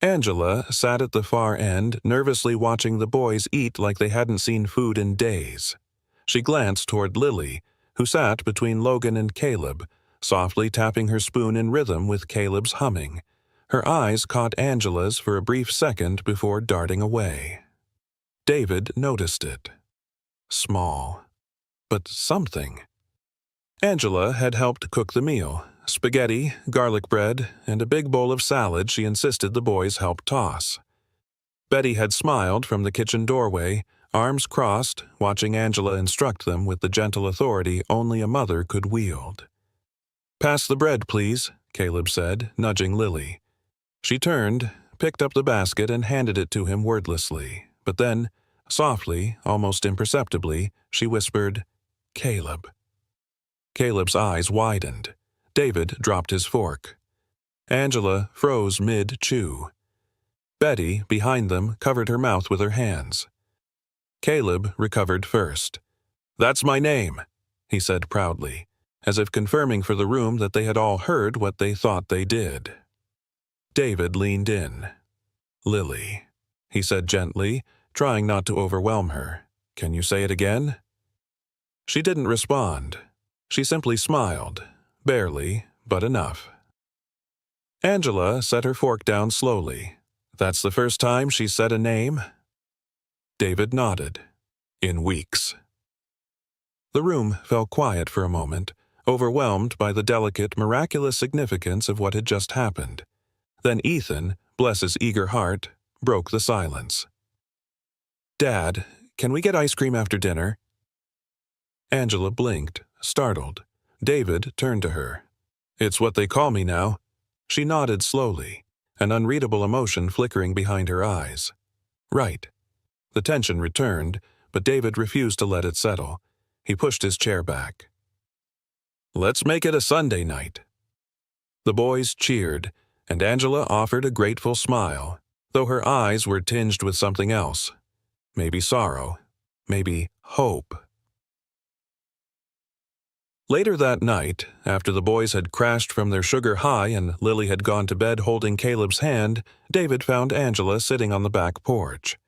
A: Angela sat at the far end, nervously watching the boys eat like they hadn't seen food in days. She glanced toward Lily, who sat between Logan and Caleb, softly tapping her spoon in rhythm with Caleb's humming. Her eyes caught Angela's for a brief second before darting away. David noticed it. Small. But something. Angela had helped cook the meal. Spaghetti, garlic bread, and a big bowl of salad she insisted the boys help toss. Betty had smiled from the kitchen doorway, arms crossed, watching Angela instruct them with the gentle authority only a mother could wield. "Pass the bread, please," Caleb said, nudging Lily. She turned, picked up the basket, and handed it to him wordlessly. But then, softly, almost imperceptibly, she whispered, "Caleb." Caleb's eyes widened. David dropped his fork. Angela froze mid-chew. Betty, behind them, covered her mouth with her hands. Caleb recovered first. "That's my name," he said proudly, as if confirming for the room that they had all heard what they thought they did. David leaned in. "Lily," he said gently, trying not to overwhelm her. "Can you say it again?" She didn't respond. She simply smiled. Barely, but enough. Angela set her fork down slowly. "That's the first time she's said a name?" David nodded. "In weeks." The room fell quiet for a moment, overwhelmed by the delicate, miraculous significance of what had just happened. Then Ethan, bless his eager heart, broke the silence. "Dad, can we get ice cream after dinner?" Angela blinked, startled. David turned to her. "It's what they call me now." She nodded slowly, an unreadable emotion flickering behind her eyes. "Right." The tension returned, but David refused to let it settle. He pushed his chair back. "Let's make it a Sunday night." The boys cheered, and Angela offered a grateful smile, though her eyes were tinged with something else. Maybe sorrow. Maybe hope. Later that night, after the boys had crashed from their sugar high and Lily had gone to bed holding Caleb's hand, David found Angela sitting on the back porch.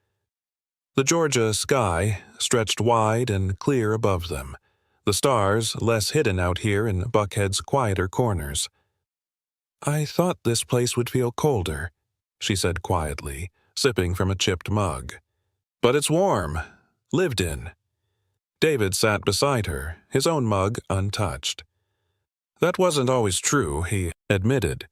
A: The Georgia sky stretched wide and clear above them, the stars less hidden out here in Buckhead's quieter corners. "I thought this place would feel colder," she said quietly, sipping from a chipped mug. "But it's warm. Lived in." David sat beside her, his own mug untouched. "That wasn't always true," he admitted.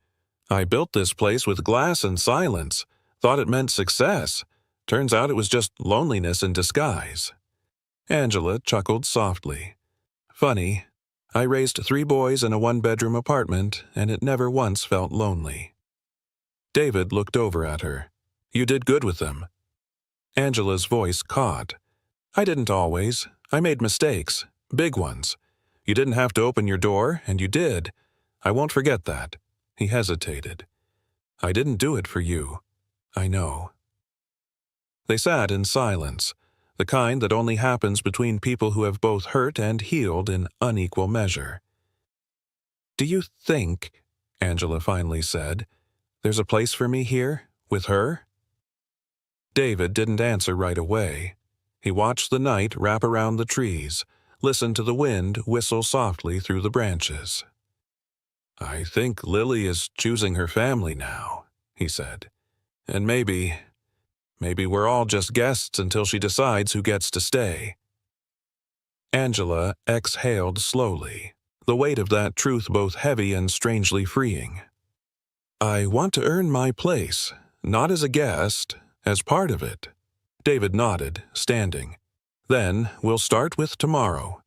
A: "I built this place with glass and silence. Thought it meant success. Turns out it was just loneliness in disguise." Angela chuckled softly. "Funny. I raised 3 boys in a 1-bedroom apartment, and it never once felt lonely." David looked over at her. "You did good with them." Angela's voice caught. "I didn't always. I made mistakes. Big ones. You didn't have to open your door, and you did. I won't forget that." He hesitated. "I didn't do it for you. I know." They sat in silence. the kind that only happens between people who have both hurt and healed in unequal measure. "Do you think," Angela finally said, "there's a place for me here, with her?" David didn't answer right away. He watched the night wrap around the trees, listened to the wind whistle softly through the branches. "I think Lily is choosing her family now," he said. "And maybe we're all just guests until she decides who gets to stay." Angela exhaled slowly, the weight of that truth both heavy and strangely freeing. "I want to earn my place, not as a guest, as part of it." David nodded, standing. "Then we'll start with tomorrow."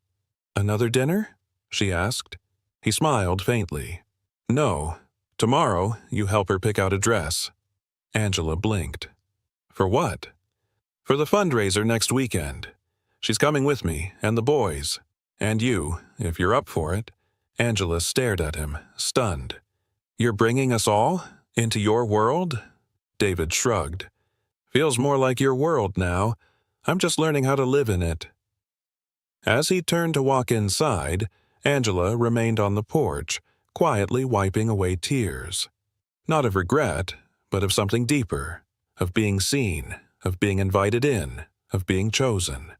A: "Another dinner?" she asked. He smiled faintly. "No. Tomorrow you help her pick out a dress." Angela blinked. "For what?" "For the fundraiser next weekend. She's coming with me, and the boys. And you, if you're up for it." Angela stared at him, stunned. "You're bringing us all? Into your world?" David shrugged. "Feels more like your world now. I'm just learning how to live in it." As he turned to walk inside, Angela remained on the porch, quietly wiping away tears. Not of regret, but of something deeper, of being seen, of being invited in, of being chosen.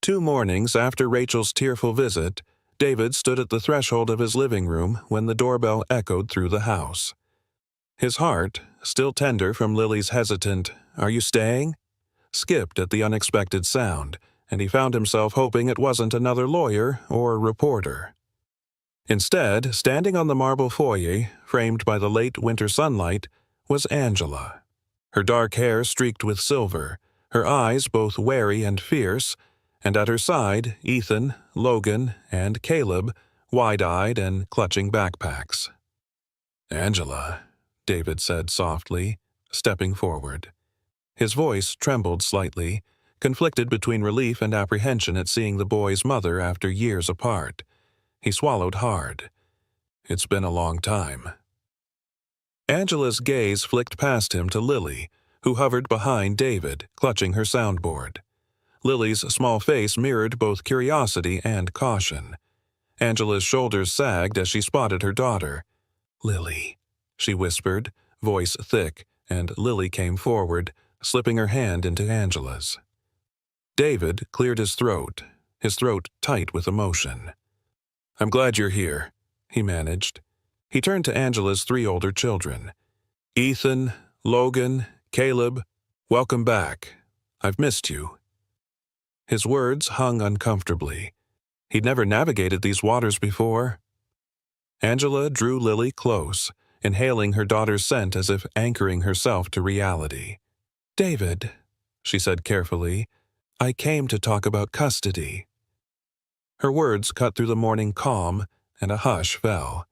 A: 2 mornings after Rachel's tearful visit, David stood at the threshold of his living room when the doorbell echoed through the house. His heart, still tender from Lily's hesitant, "Are you staying?" skipped at the unexpected sound, and he found himself hoping it wasn't another lawyer or reporter. Instead, standing on the marble foyer, framed by the late winter sunlight, was Angela. Her dark hair streaked with silver, her eyes both wary and fierce, and at her side Ethan, Logan, and Caleb, wide-eyed and clutching backpacks. "Angela," David said softly, stepping forward. His voice trembled slightly, conflicted between relief and apprehension at seeing the boy's mother after years apart. He swallowed hard. "It's been a long time." Angela's gaze flicked past him to Lily, who hovered behind David, clutching her soundboard. Lily's small face mirrored both curiosity and caution. Angela's shoulders sagged as she spotted her daughter. "Lily," she whispered, voice thick, and Lily came forward, slipping her hand into Angela's. David cleared his throat tight with emotion. "I'm glad you're here," he managed. He turned to Angela's 3 older children. "Ethan, Logan, Caleb, welcome back. I've missed you." His words hung uncomfortably. He'd never navigated these waters before. Angela drew Lily close, inhaling her daughter's scent as if anchoring herself to reality. "David," she said carefully, "I came to talk about custody." Her words cut through the morning calm, and a hush fell.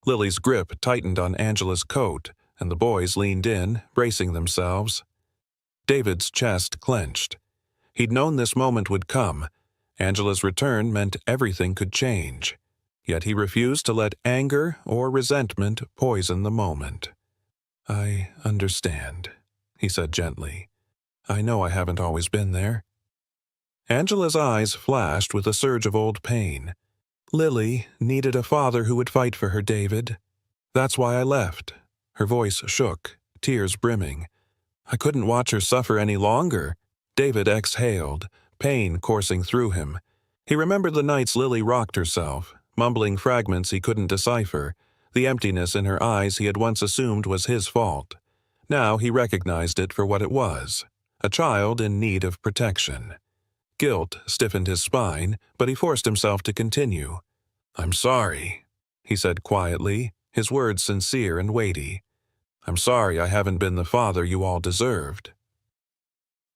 A: Lily's grip tightened on Angela's coat, and the boys leaned in, bracing themselves. David's chest clenched. He'd known this moment would come. Angela's return meant everything could change. Yet he refused to let anger or resentment poison the moment. "I understand," he said gently. "I know I haven't always been there." Angela's eyes flashed with a surge of old pain. "Lily needed a father who would fight for her, David. That's why I left." Her voice shook, tears brimming. "I couldn't watch her suffer any longer." David exhaled, pain coursing through him. He remembered the nights Lily rocked herself, mumbling fragments he couldn't decipher, the emptiness in her eyes he had once assumed was his fault. Now he recognized it for what it was, a child in need of protection. Guilt stiffened his spine, but he forced himself to continue. "I'm sorry," he said quietly, his words sincere and weighty. "I'm sorry I haven't been the father you all deserved."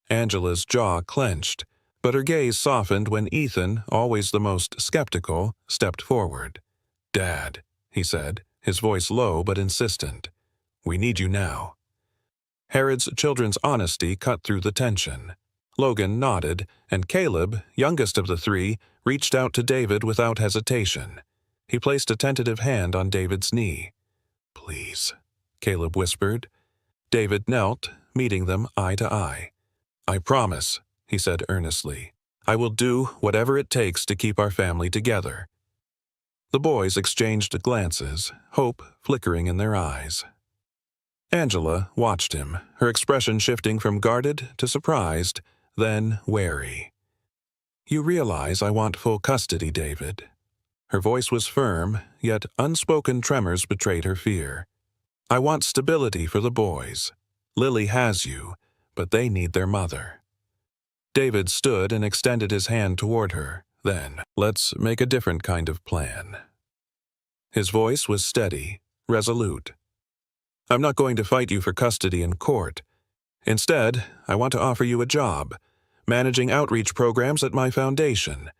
A: Angela's jaw clenched, but her gaze softened when Ethan, always the most skeptical, stepped forward. "Dad," he said, his voice low but insistent. "We need you now." Herod's children's honesty cut through the tension. Logan nodded, and Caleb, youngest of the 3, reached out to David without hesitation. He placed a tentative hand on David's knee. "Please," Caleb whispered. David knelt, meeting them eye to eye. "I promise," he said earnestly. "I will do whatever it takes to keep our family together." The boys exchanged glances, hope flickering in their eyes. Angela watched him, her expression shifting from guarded to surprised, then wary. "You realize I want full custody, David." Her voice was firm, yet unspoken tremors betrayed her fear. "I want stability for the boys. Lily has you, but they need their mother." David stood and extended his hand toward her. "Then, let's make a different kind of plan." His voice was steady, resolute. "I'm not going to fight you for custody in court. Instead, I want to offer you a job, managing outreach programs at my foundation.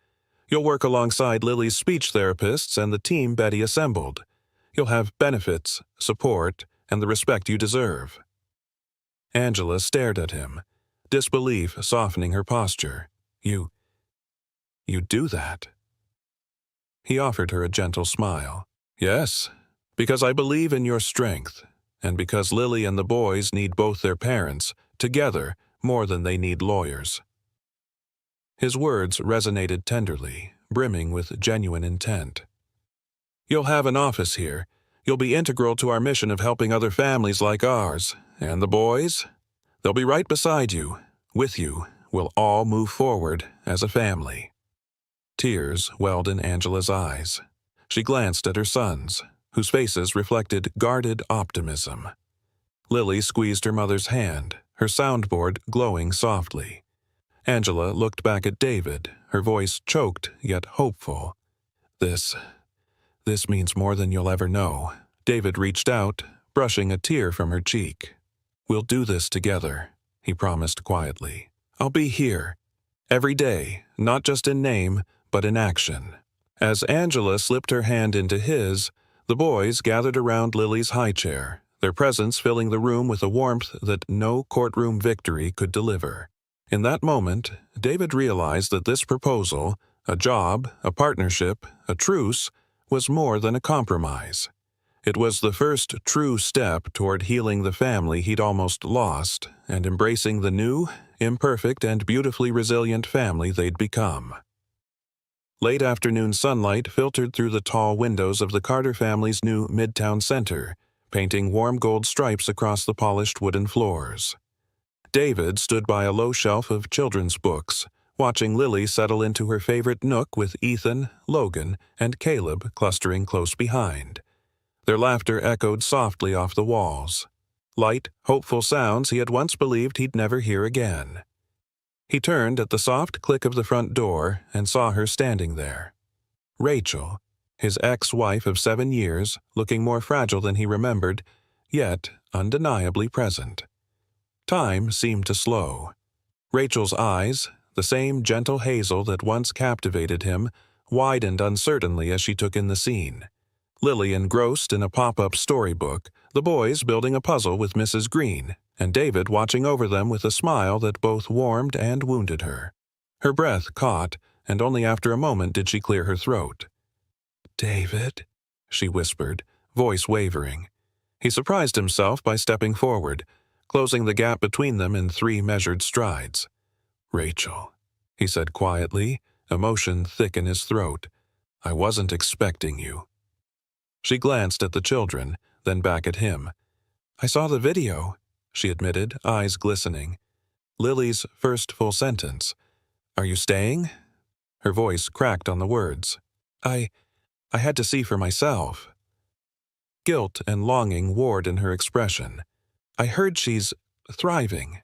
A: You'll work alongside Lily's speech therapists and the team Betty assembled. You'll have benefits, support, and the respect you deserve." Angela stared at him, disbelief softening her posture. You do that?" He offered her a gentle smile. "Yes, because I believe in your strength, and because Lily and the boys need both their parents, together, more than they need lawyers." His words resonated tenderly, brimming with genuine intent. "You'll have an office here. You'll be integral to our mission of helping other families like ours. And the boys? They'll be right beside you. With you, we'll all move forward as a family." Tears welled in Angela's eyes. She glanced at her sons, whose faces reflected guarded optimism. Lily squeezed her mother's hand, her soundboard glowing softly. Angela looked back at David, her voice choked yet hopeful. This means more than you'll ever know." David reached out, brushing a tear from her cheek. "We'll do this together," he promised quietly. "I'll be here, every day, not just in name, but in action." As Angela slipped her hand into his, the boys gathered around Lily's high chair, their presence filling the room with a warmth that no courtroom victory could deliver. In that moment, David realized that this proposal, a job, a partnership, a truce, was more than a compromise. It was the first true step toward healing the family he'd almost lost and embracing the new, imperfect, and beautifully resilient family they'd become. Late afternoon sunlight filtered through the tall windows of the Carter family's new Midtown Center, painting warm gold stripes across the polished wooden floors. David stood by a low shelf of children's books, watching Lily settle into her favorite nook with Ethan, Logan, and Caleb clustering close behind. Their laughter echoed softly off the walls. Light, hopeful sounds he had once believed he'd never hear again. He turned at the soft click of the front door and saw her standing there. Rachel, his ex-wife of 7 years, looking more fragile than he remembered, yet undeniably present. Time seemed to slow. Rachel's eyes, the same gentle hazel that once captivated him, widened uncertainly as she took in the scene. Lily engrossed in a pop-up storybook, the boys building a puzzle with Mrs. Green, and David watching over them with a smile that both warmed and wounded her. Her breath caught, and only after a moment did she clear her throat. "David," she whispered, voice wavering. He surprised himself by stepping forward, closing the gap between them in 3 measured strides. "Rachel," he said quietly, emotion thick in his throat. "I wasn't expecting you." She glanced at the children, then back at him. "I saw the video," she admitted, eyes glistening. Lily's first full sentence. "Are you staying?" Her voice cracked on the words. I had to see for myself." Guilt and longing warred in her expression. "I heard she's thriving."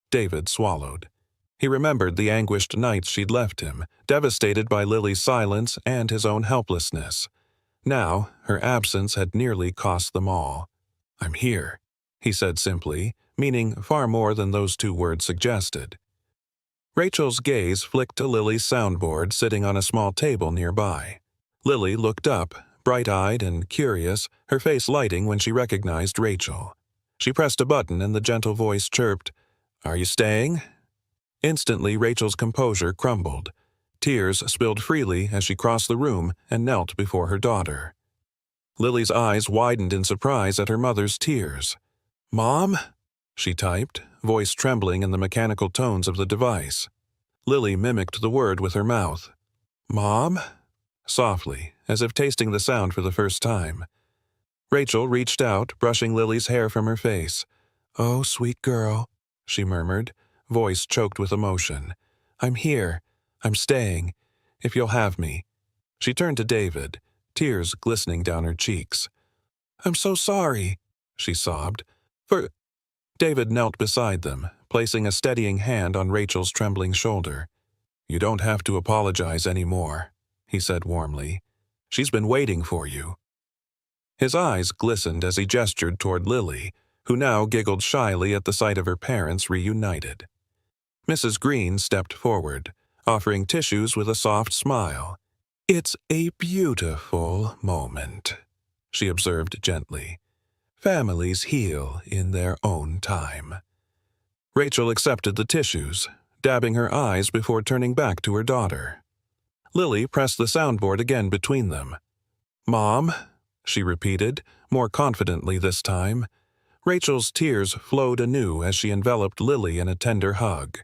A: David swallowed. He remembered the anguished nights she'd left him, devastated by Lily's silence and his own helplessness. Now, her absence had nearly cost them all. "I'm here," he said simply, meaning far more than those 2 words suggested. Rachel's gaze flicked to Lily's soundboard sitting on a small table nearby. Lily looked up, bright-eyed and curious, her face lighting when she recognized Rachel. She pressed a button and the gentle voice chirped, "Are you staying?" Instantly, Rachel's composure crumbled. Tears spilled freely as she crossed the room and knelt before her daughter. Lily's eyes widened in surprise at her mother's tears. "Mom?" she typed, voice trembling in the mechanical tones of the device. Lily mimicked the word with her mouth. "Mom?" Softly, as if tasting the sound for the first time. Rachel reached out, brushing Lily's hair from her face. "Oh, sweet girl," she murmured, voice choked with emotion. "I'm here. I'm staying. If you'll have me." She turned to David, tears glistening down her cheeks. "I'm so sorry," she sobbed. "For—" David knelt beside them, placing a steadying hand on Rachel's trembling shoulder. "You don't have to apologize anymore," he said warmly. "She's been waiting for you." His eyes glistened as he gestured toward Lily, who now giggled shyly at the sight of her parents reunited. Mrs. Green stepped forward, offering tissues with a soft smile. "It's a beautiful moment," she observed gently. "Families heal in their own time." Rachel accepted the tissues, dabbing her eyes before turning back to her daughter. Lily pressed the soundboard again between them. "Mom," she repeated, more confidently this time. Rachel's tears flowed anew as she enveloped Lily in a tender hug.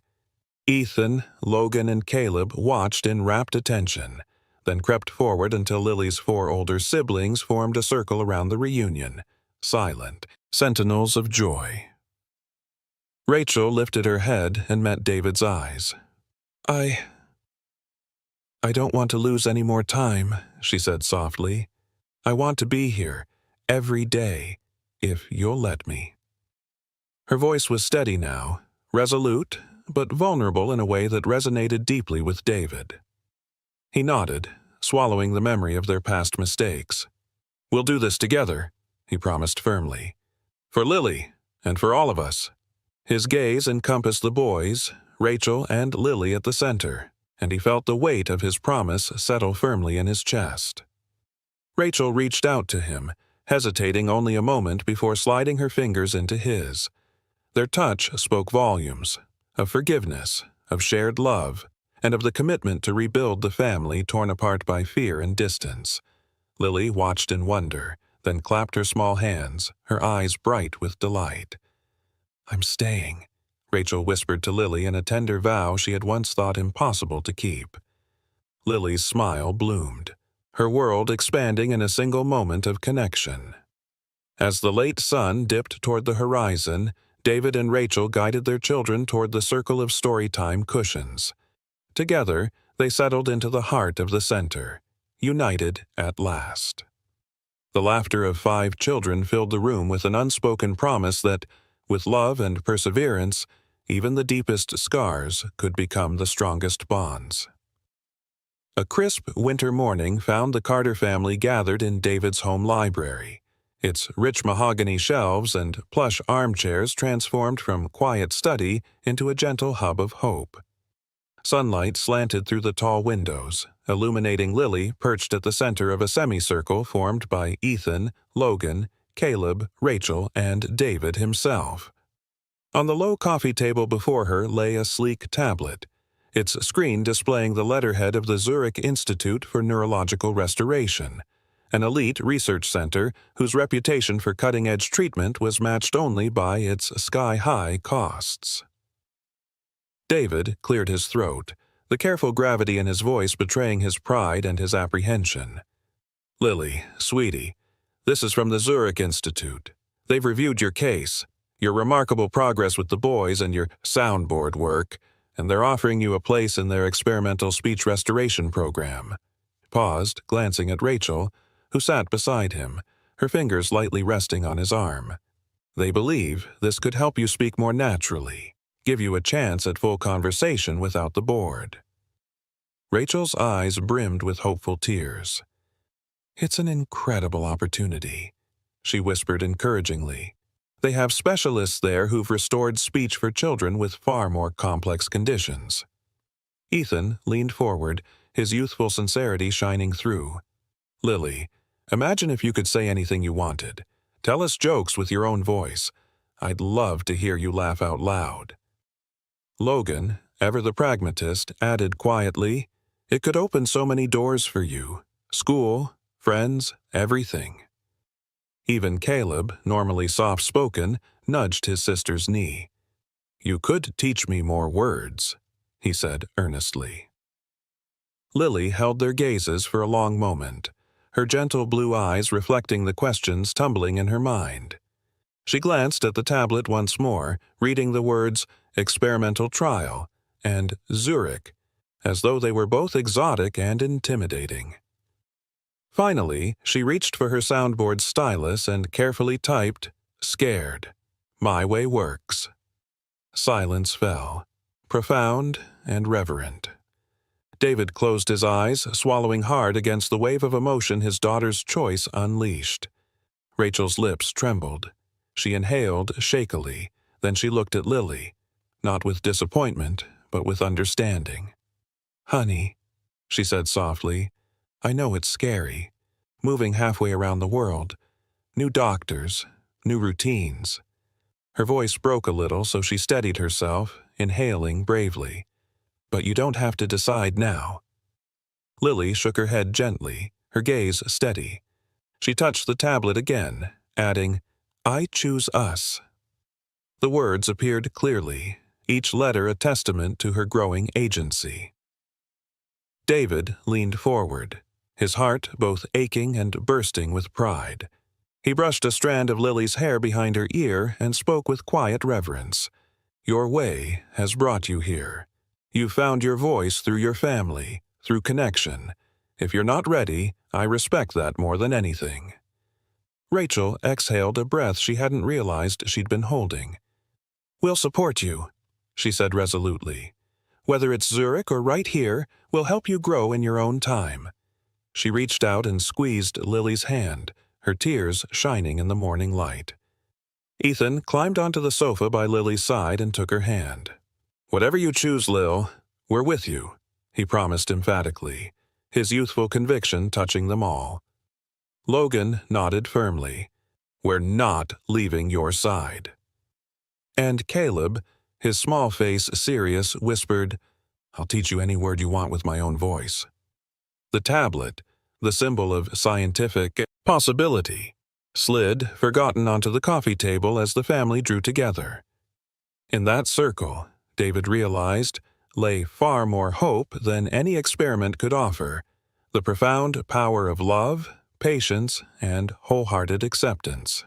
A: Ethan, Logan, and Caleb watched in rapt attention, then crept forward until Lily's 4 older siblings formed a circle around the reunion, silent, sentinels of joy. Rachel lifted her head and met David's eyes. I don't want to lose any more time," she said softly. "I want to be here, every day, if you'll let me." Her voice was steady now, resolute, but vulnerable in a way that resonated deeply with David. He nodded, swallowing the memory of their past mistakes. "We'll do this together," he promised firmly. "For Lily, and for all of us." His gaze encompassed the boys, Rachel and Lily at the center, and he felt the weight of his promise settle firmly in his chest. Rachel reached out to him, hesitating only a moment before sliding her fingers into his. Their touch spoke volumes, of forgiveness, of shared love, and of the commitment to rebuild the family torn apart by fear and distance. Lily watched in wonder, then clapped her small hands, her eyes bright with delight. "I'm staying," Rachel whispered to Lily in a tender vow she had once thought impossible to keep. Lily's smile bloomed, her world expanding in a single moment of connection. As the late sun dipped toward the horizon, David and Rachel guided their children toward the circle of storytime cushions. Together, they settled into the heart of the center, united at last. The laughter of 5 children filled the room with an unspoken promise that, with love and perseverance, even the deepest scars could become the strongest bonds. A crisp winter morning found the Carter family gathered in David's home library, its rich mahogany shelves and plush armchairs transformed from quiet study into a gentle hub of hope. Sunlight slanted through the tall windows, illuminating Lily perched at the center of a semicircle formed by Ethan, Logan, Caleb, Rachel, and David himself. On the low coffee table before her lay a sleek tablet, its screen displaying the letterhead of the Zurich Institute for Neurological Restoration, an elite research center whose reputation for cutting-edge treatment was matched only by its sky-high costs. David cleared his throat, the careful gravity in his voice betraying his pride and his apprehension. "Lily, sweetie, this is from the Zurich Institute. They've reviewed your case, your remarkable progress with the boys and your soundboard work, and they're offering you a place in their experimental speech restoration program." Paused, glancing at Rachel, who sat beside him, her fingers lightly resting on his arm. "They believe this could help you speak more naturally, give you a chance at full conversation without the board." Rachel's eyes brimmed with hopeful tears. "It's an incredible opportunity," she whispered encouragingly. "They have specialists there who've restored speech for children with far more complex conditions." Ethan leaned forward, his youthful sincerity shining through. "Lily, imagine if you could say anything you wanted. Tell us jokes with your own voice. I'd love to hear you laugh out loud." Logan, ever the pragmatist, added quietly, "It could open so many doors for you. School, friends, everything." Even Caleb, normally soft-spoken, nudged his sister's knee. "You could teach me more words," he said earnestly. Lily held their gazes for a long moment, her gentle blue eyes reflecting the questions tumbling in her mind. She glanced at the tablet once more, reading the words experimental trial and Zurich, as though they were both exotic and intimidating. Finally, she reached for her soundboard stylus and carefully typed, "Scared. My way works." Silence fell, profound and reverent. David closed his eyes, swallowing hard against the wave of emotion his daughter's choice unleashed. Rachel's lips trembled. She inhaled shakily, then she looked at Lily, not with disappointment, but with understanding. "Honey," she said softly, "I know it's scary. Moving halfway around the world. New doctors, new routines." Her voice broke a little, so she steadied herself, inhaling bravely. "But you don't have to decide now." Lily shook her head gently, her gaze steady. She touched the tablet again, adding, "I choose us." The words appeared clearly, each letter a testament to her growing agency. David leaned forward, his heart both aching and bursting with pride. He brushed a strand of Lily's hair behind her ear and spoke with quiet reverence. "Your way has brought you here. You found your voice through your family, through connection. If you're not ready, I respect that more than anything." Rachel exhaled a breath she hadn't realized she'd been holding. "We'll support you," she said resolutely. "Whether it's Zurich or right here, we'll help you grow in your own time." She reached out and squeezed Lily's hand, her tears shining in the morning light. Ethan climbed onto the sofa by Lily's side and took her hand. "Whatever you choose, Lil, we're with you," he promised emphatically, his youthful conviction touching them all. Logan nodded firmly. "We're not leaving your side." And Caleb, his small face serious, whispered, "I'll teach you any word you want with my own voice." The tablet, the symbol of scientific possibility, slid, forgotten, onto the coffee table as the family drew together. In that circle, David realized, lay far more hope than any experiment could offer, the profound power of love, patience, and wholehearted acceptance.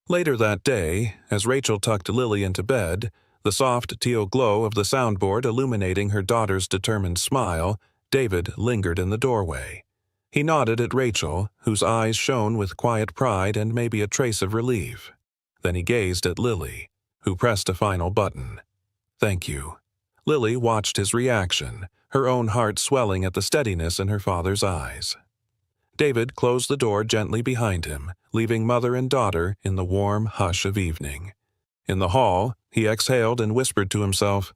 A: Later that day, as Rachel tucked Lily into bed, the soft teal glow of the soundboard illuminating her daughter's determined smile, David lingered in the doorway. He nodded at Rachel, whose eyes shone with quiet pride and maybe a trace of relief. Then he gazed at Lily, who pressed a final button. "Thank you." Lily watched his reaction, her own heart swelling at the steadiness in her father's eyes. David closed the door gently behind him, leaving mother and daughter in the warm hush of evening. In the hall, he exhaled and whispered to himself,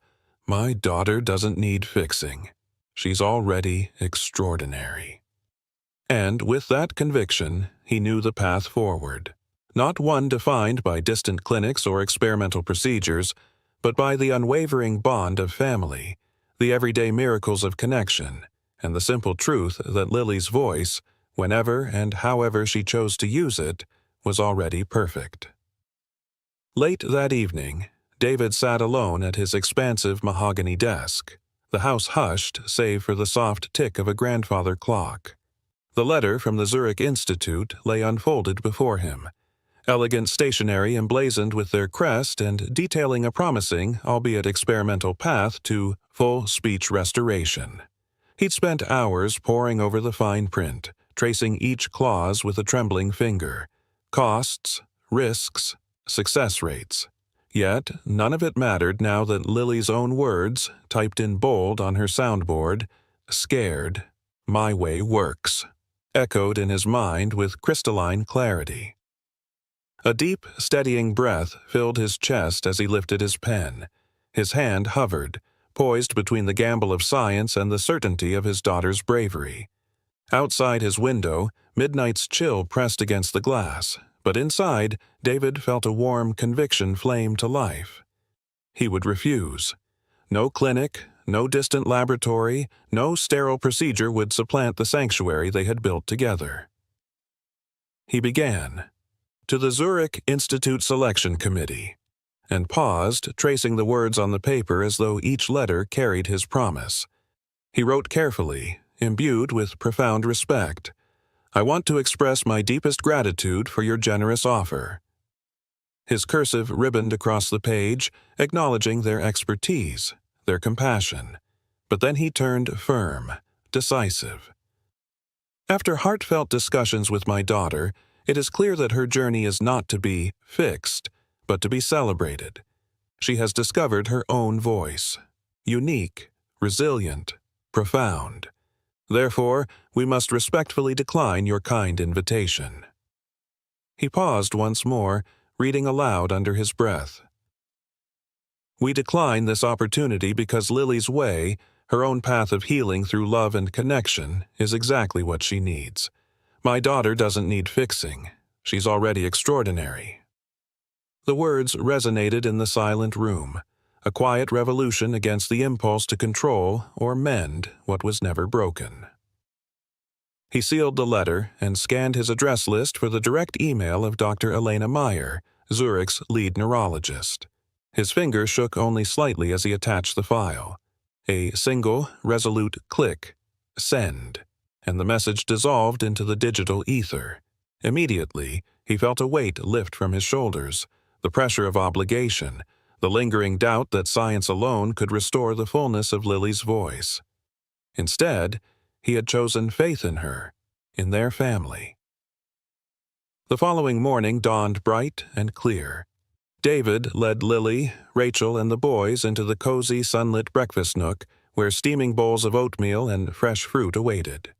A: "My daughter doesn't need fixing. She's already extraordinary." And with that conviction, he knew the path forward. Not one defined by distant clinics or experimental procedures, but by the unwavering bond of family, the everyday miracles of connection, and the simple truth that Lily's voice, whenever and however she chose to use it, was already perfect. Late that evening, David sat alone at his expansive mahogany desk, the house hushed save for the soft tick of a grandfather clock. The letter from the Zurich Institute lay unfolded before him, elegant stationery emblazoned with their crest and detailing a promising, albeit experimental path to full speech restoration. He'd spent hours poring over the fine print, tracing each clause with a trembling finger. Costs, risks, success rates. Yet none of it mattered now that Lily's own words, typed in bold on her soundboard, "Scared, my way works," echoed in his mind with crystalline clarity. A deep, steadying breath filled his chest as he lifted his pen. His hand hovered, poised between the gamble of science and the certainty of his daughter's bravery. Outside his window, midnight's chill pressed against the glass, but inside, David felt a warm conviction flame to life. He would refuse. No clinic, no distant laboratory, no sterile procedure would supplant the sanctuary they had built together. He began. To the Zurich Institute Selection Committee, and paused, tracing the words on the paper as though each letter carried his promise. He wrote carefully, imbued with profound respect. I want to express my deepest gratitude for your generous offer. His cursive ribboned across the page, acknowledging their expertise, their compassion. But then he turned firm, decisive. After heartfelt discussions with my daughter, it is clear that her journey is not to be fixed, but to be celebrated. She has discovered her own voice, unique, resilient, profound. Therefore, we must respectfully decline your kind invitation. He paused once more, reading aloud under his breath. We decline this opportunity because Lily's way, her own path of healing through love and connection, is exactly what she needs. My daughter doesn't need fixing. She's already extraordinary. The words resonated in the silent room, a quiet revolution against the impulse to control or mend what was never broken. He sealed the letter and scanned his address list for the direct email of Dr. Elena Meyer, Zurich's lead neurologist. His finger shook only slightly as he attached the file. A single, resolute click, send, and the message dissolved into the digital ether. Immediately, he felt a weight lift from his shoulders, the pressure of obligation, the lingering doubt that science alone could restore the fullness of Lily's voice. Instead, he had chosen faith in her, in their family. The following morning dawned bright and clear. David led Lily, Rachel, and the boys into the cozy, sunlit breakfast nook where steaming bowls of oatmeal and fresh fruit awaited.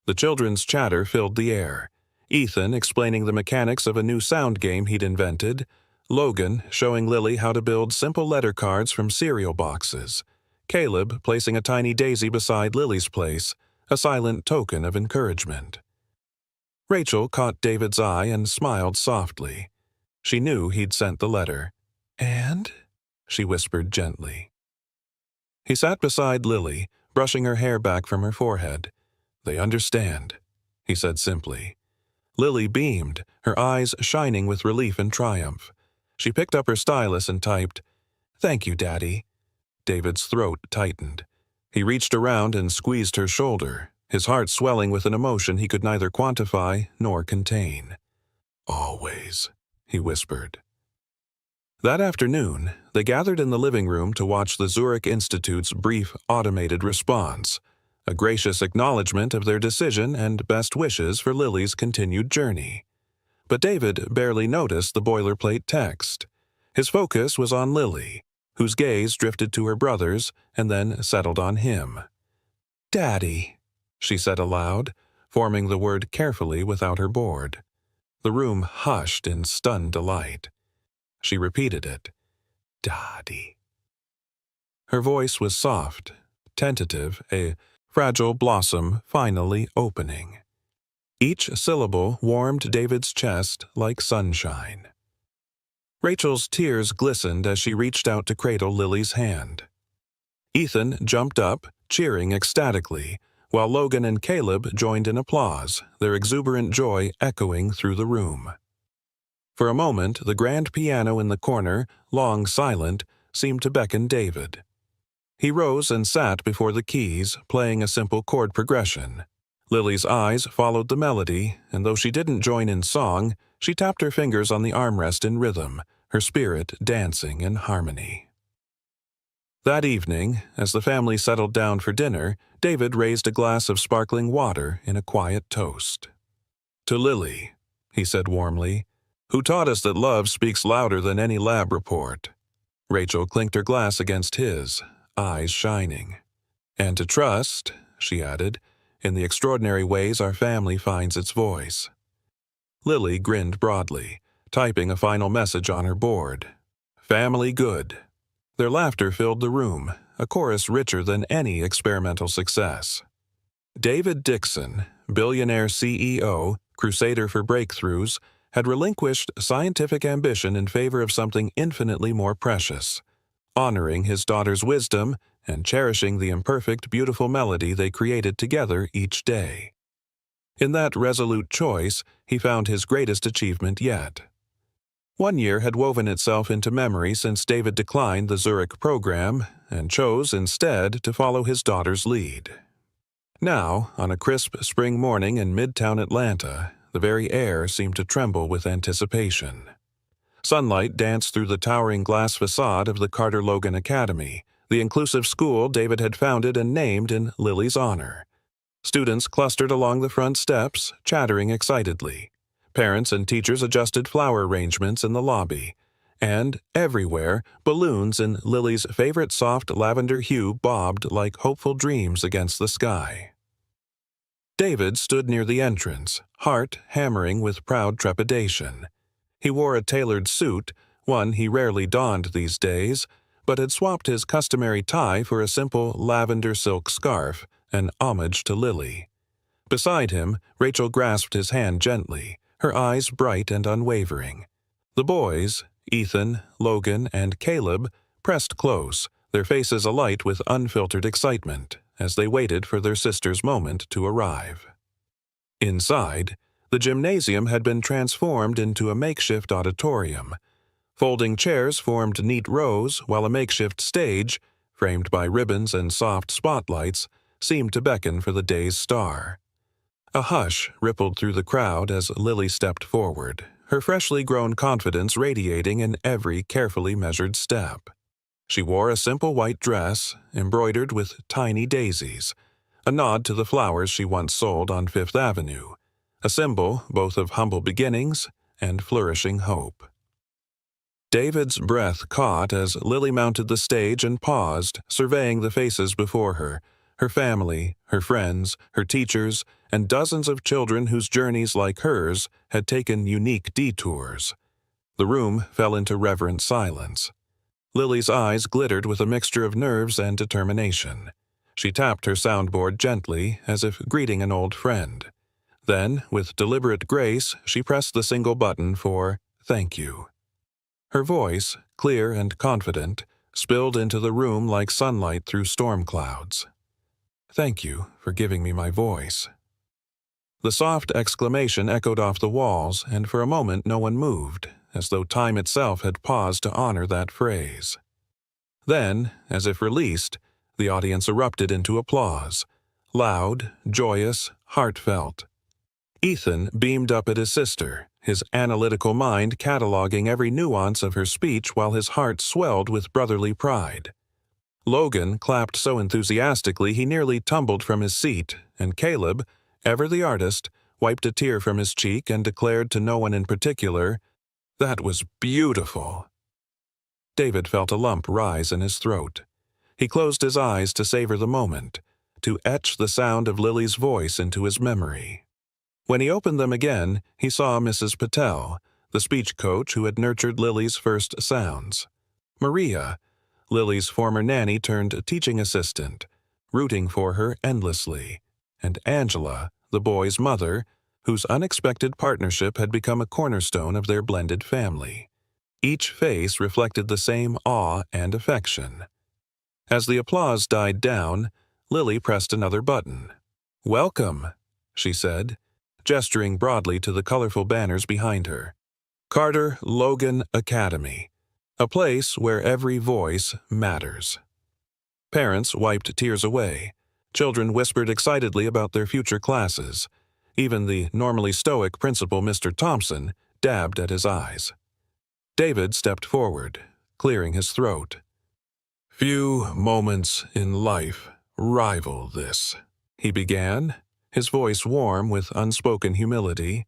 A: The children's chatter filled the air. Ethan explaining the mechanics of a new sound game he'd invented, Logan showing Lily how to build simple letter cards from cereal boxes, Caleb placing a tiny daisy beside Lily's place, a silent token of encouragement. Rachel caught David's eye and smiled softly. She knew he'd sent the letter. "And?" she whispered gently. He sat beside Lily, brushing her hair back from her forehead. "They understand," he said simply. Lily beamed, her eyes shining with relief and triumph. She picked up her stylus and typed, "Thank you, Daddy." David's throat tightened. He reached around and squeezed her shoulder, his heart swelling with an emotion he could neither quantify nor contain. "Always," he whispered. That afternoon, they gathered in the living room to watch the Zurich Institute's brief automated response, a gracious acknowledgement of their decision and best wishes for Lily's continued journey. But David barely noticed the boilerplate text. His focus was on Lily, whose gaze drifted to her brothers and then settled on him. "Daddy," she said aloud, forming the word carefully without her board. The room hushed in stunned delight. She repeated it. "Daddy." Her voice was soft, tentative, a fragile blossom finally opening. Each syllable warmed David's chest like sunshine. Rachel's tears glistened as she reached out to cradle Lily's hand. Ethan jumped up, cheering ecstatically, while Logan and Caleb joined in applause, their exuberant joy echoing through the room. For a moment, the grand piano in the corner, long silent, seemed to beckon David. He rose and sat before the keys, playing a simple chord progression. Lily's eyes followed the melody, and though she didn't join in song, she tapped her fingers on the armrest in rhythm, her spirit dancing in harmony. That evening, as the family settled down for dinner, David raised a glass of sparkling water in a quiet toast. "To Lily," he said warmly, "who taught us that love speaks louder than any lab report." Rachel clinked her glass against his, eyes shining. "And to trust," she added, "in the extraordinary ways our family finds its voice." Lily grinned broadly, typing a final message on her board. "Family good." Their laughter filled the room, a chorus richer than any experimental success. David Dixon, billionaire CEO, crusader for breakthroughs, had relinquished scientific ambition in favor of something infinitely more precious, honoring his daughter's wisdom and cherishing the imperfect, beautiful melody they created together each day. In that resolute choice, he found his greatest achievement yet. One year had woven itself into memory since David declined the Zurich program and chose instead to follow his daughter's lead. Now, on a crisp spring morning in midtown Atlanta, the very air seemed to tremble with anticipation. Sunlight danced through the towering glass facade of the Carter Logan Academy, the inclusive school David had founded and named in Lily's honor. Students clustered along the front steps, chattering excitedly. Parents and teachers adjusted flower arrangements in the lobby. And, everywhere, balloons in Lily's favorite soft lavender hue bobbed like hopeful dreams against the sky. David stood near the entrance, heart hammering with proud trepidation. He wore a tailored suit, one he rarely donned these days, but had swapped his customary tie for a simple lavender silk scarf, an homage to Lily. Beside him, Rachel grasped his hand gently, her eyes bright and unwavering. The boys, Ethan, Logan, and Caleb, pressed close, their faces alight with unfiltered excitement, as they waited for their sister's moment to arrive. Inside, the gymnasium had been transformed into a makeshift auditorium. Folding chairs formed neat rows, while a makeshift stage, framed by ribbons and soft spotlights, seemed to beckon for the day's star. A hush rippled through the crowd as Lily stepped forward, her freshly grown confidence radiating in every carefully measured step. She wore a simple white dress, embroidered with tiny daisies, a nod to the flowers she once sold on Fifth Avenue, a symbol both of humble beginnings and flourishing hope. David's breath caught as Lily mounted the stage and paused, surveying the faces before her, her family, her friends, her teachers, and dozens of children whose journeys, like hers, had taken unique detours. The room fell into reverent silence. Lily's eyes glittered with a mixture of nerves and determination. She tapped her soundboard gently, as if greeting an old friend. Then, with deliberate grace, she pressed the single button for "Thank you." Her voice, clear and confident, spilled into the room like sunlight through storm clouds. "Thank you for giving me my voice." The soft exclamation echoed off the walls, and for a moment no one moved, as though time itself had paused to honor that phrase. Then, as if released, the audience erupted into applause, loud, joyous, heartfelt. Ethan beamed up at his sister, his analytical mind cataloging every nuance of her speech while his heart swelled with brotherly pride. Logan clapped so enthusiastically he nearly tumbled from his seat, and Caleb, ever the artist, wiped a tear from his cheek and declared to no one in particular, "That was beautiful." David felt a lump rise in his throat. He closed his eyes to savor the moment, to etch the sound of Lily's voice into his memory. When he opened them again, he saw Mrs. Patel, the speech coach who had nurtured Lily's first sounds. Maria, Lily's former nanny turned teaching assistant, rooting for her endlessly, and Angela, the boy's mother, whose unexpected partnership had become a cornerstone of their blended family. Each face reflected the same awe and affection. As the applause died down, Lily pressed another button. "Welcome," she said, gesturing broadly to the colorful banners behind her. "Carter Logan Academy, a place where every voice matters." Parents wiped tears away. Children whispered excitedly about their future classes. Even the normally stoic principal, Mr. Thompson, dabbed at his eyes. David stepped forward, clearing his throat. "Few moments in life rival this," he began, his voice warm with unspoken humility.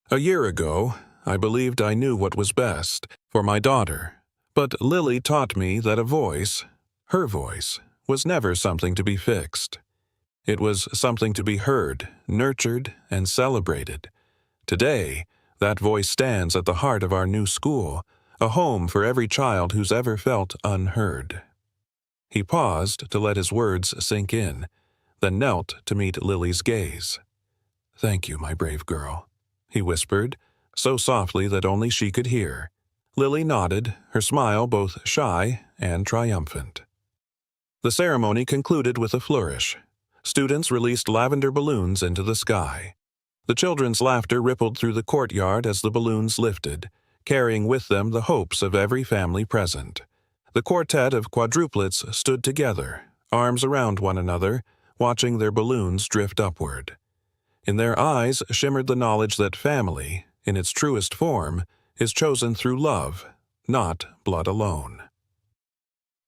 A: "A year ago, I believed I knew what was best for my daughter, but Lily taught me that a voice, her voice, was never something to be fixed. It was something to be heard, nurtured, and celebrated. Today, that voice stands at the heart of our new school, a home for every child who's ever felt unheard." He paused to let his words sink in, then knelt to meet Lily's gaze. "Thank you, my brave girl," he whispered, so softly that only she could hear. Lily nodded, her smile both shy and triumphant. The ceremony concluded with a flourish. Students released lavender balloons into the sky. The children's laughter rippled through the courtyard as the balloons lifted, carrying with them the hopes of every family present. The quartet of quadruplets stood together, arms around one another, watching their balloons drift upward. In their eyes shimmered the knowledge that family, in its truest form, is chosen through love, not blood alone.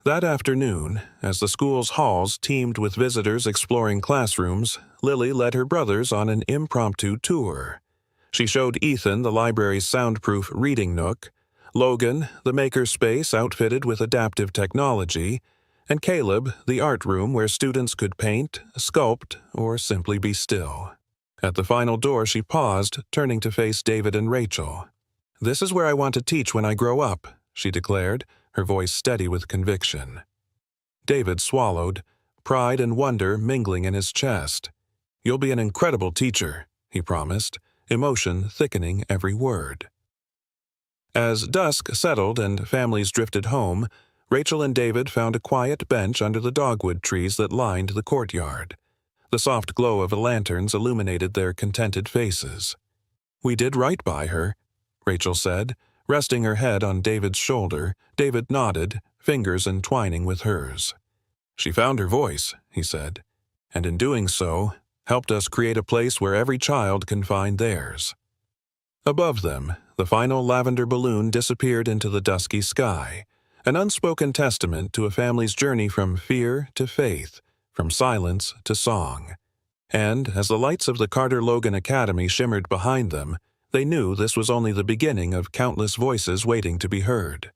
A: That afternoon, as the school's halls teemed with visitors exploring classrooms, Lily led her brothers on an impromptu tour. She showed Ethan the library's soundproof reading nook, Logan the maker space outfitted with adaptive technology, and Caleb the art room where students could paint, sculpt, or simply be still. At the final door she paused, turning to face David and Rachel. "This is where I want to teach when I grow up," she declared, her voice steady with conviction. David swallowed, pride and wonder mingling in his chest. "You'll be an incredible teacher," he promised, emotion thickening every word. As dusk settled and families drifted home, Rachel and David found a quiet bench under the dogwood trees that lined the courtyard. The soft glow of the lanterns illuminated their contented faces. "We did right by her," Rachel said, resting her head on David's shoulder. David nodded, fingers entwining with hers. "She found her voice," he said, "and in doing so, helped us create a place where every child can find theirs." Above them, the final lavender balloon disappeared into the dusky sky, an unspoken testament to a family's journey from fear to faith, from silence to song. And as the lights of the Carter Logan Academy shimmered behind them, they knew this was only the beginning of countless voices waiting to be heard.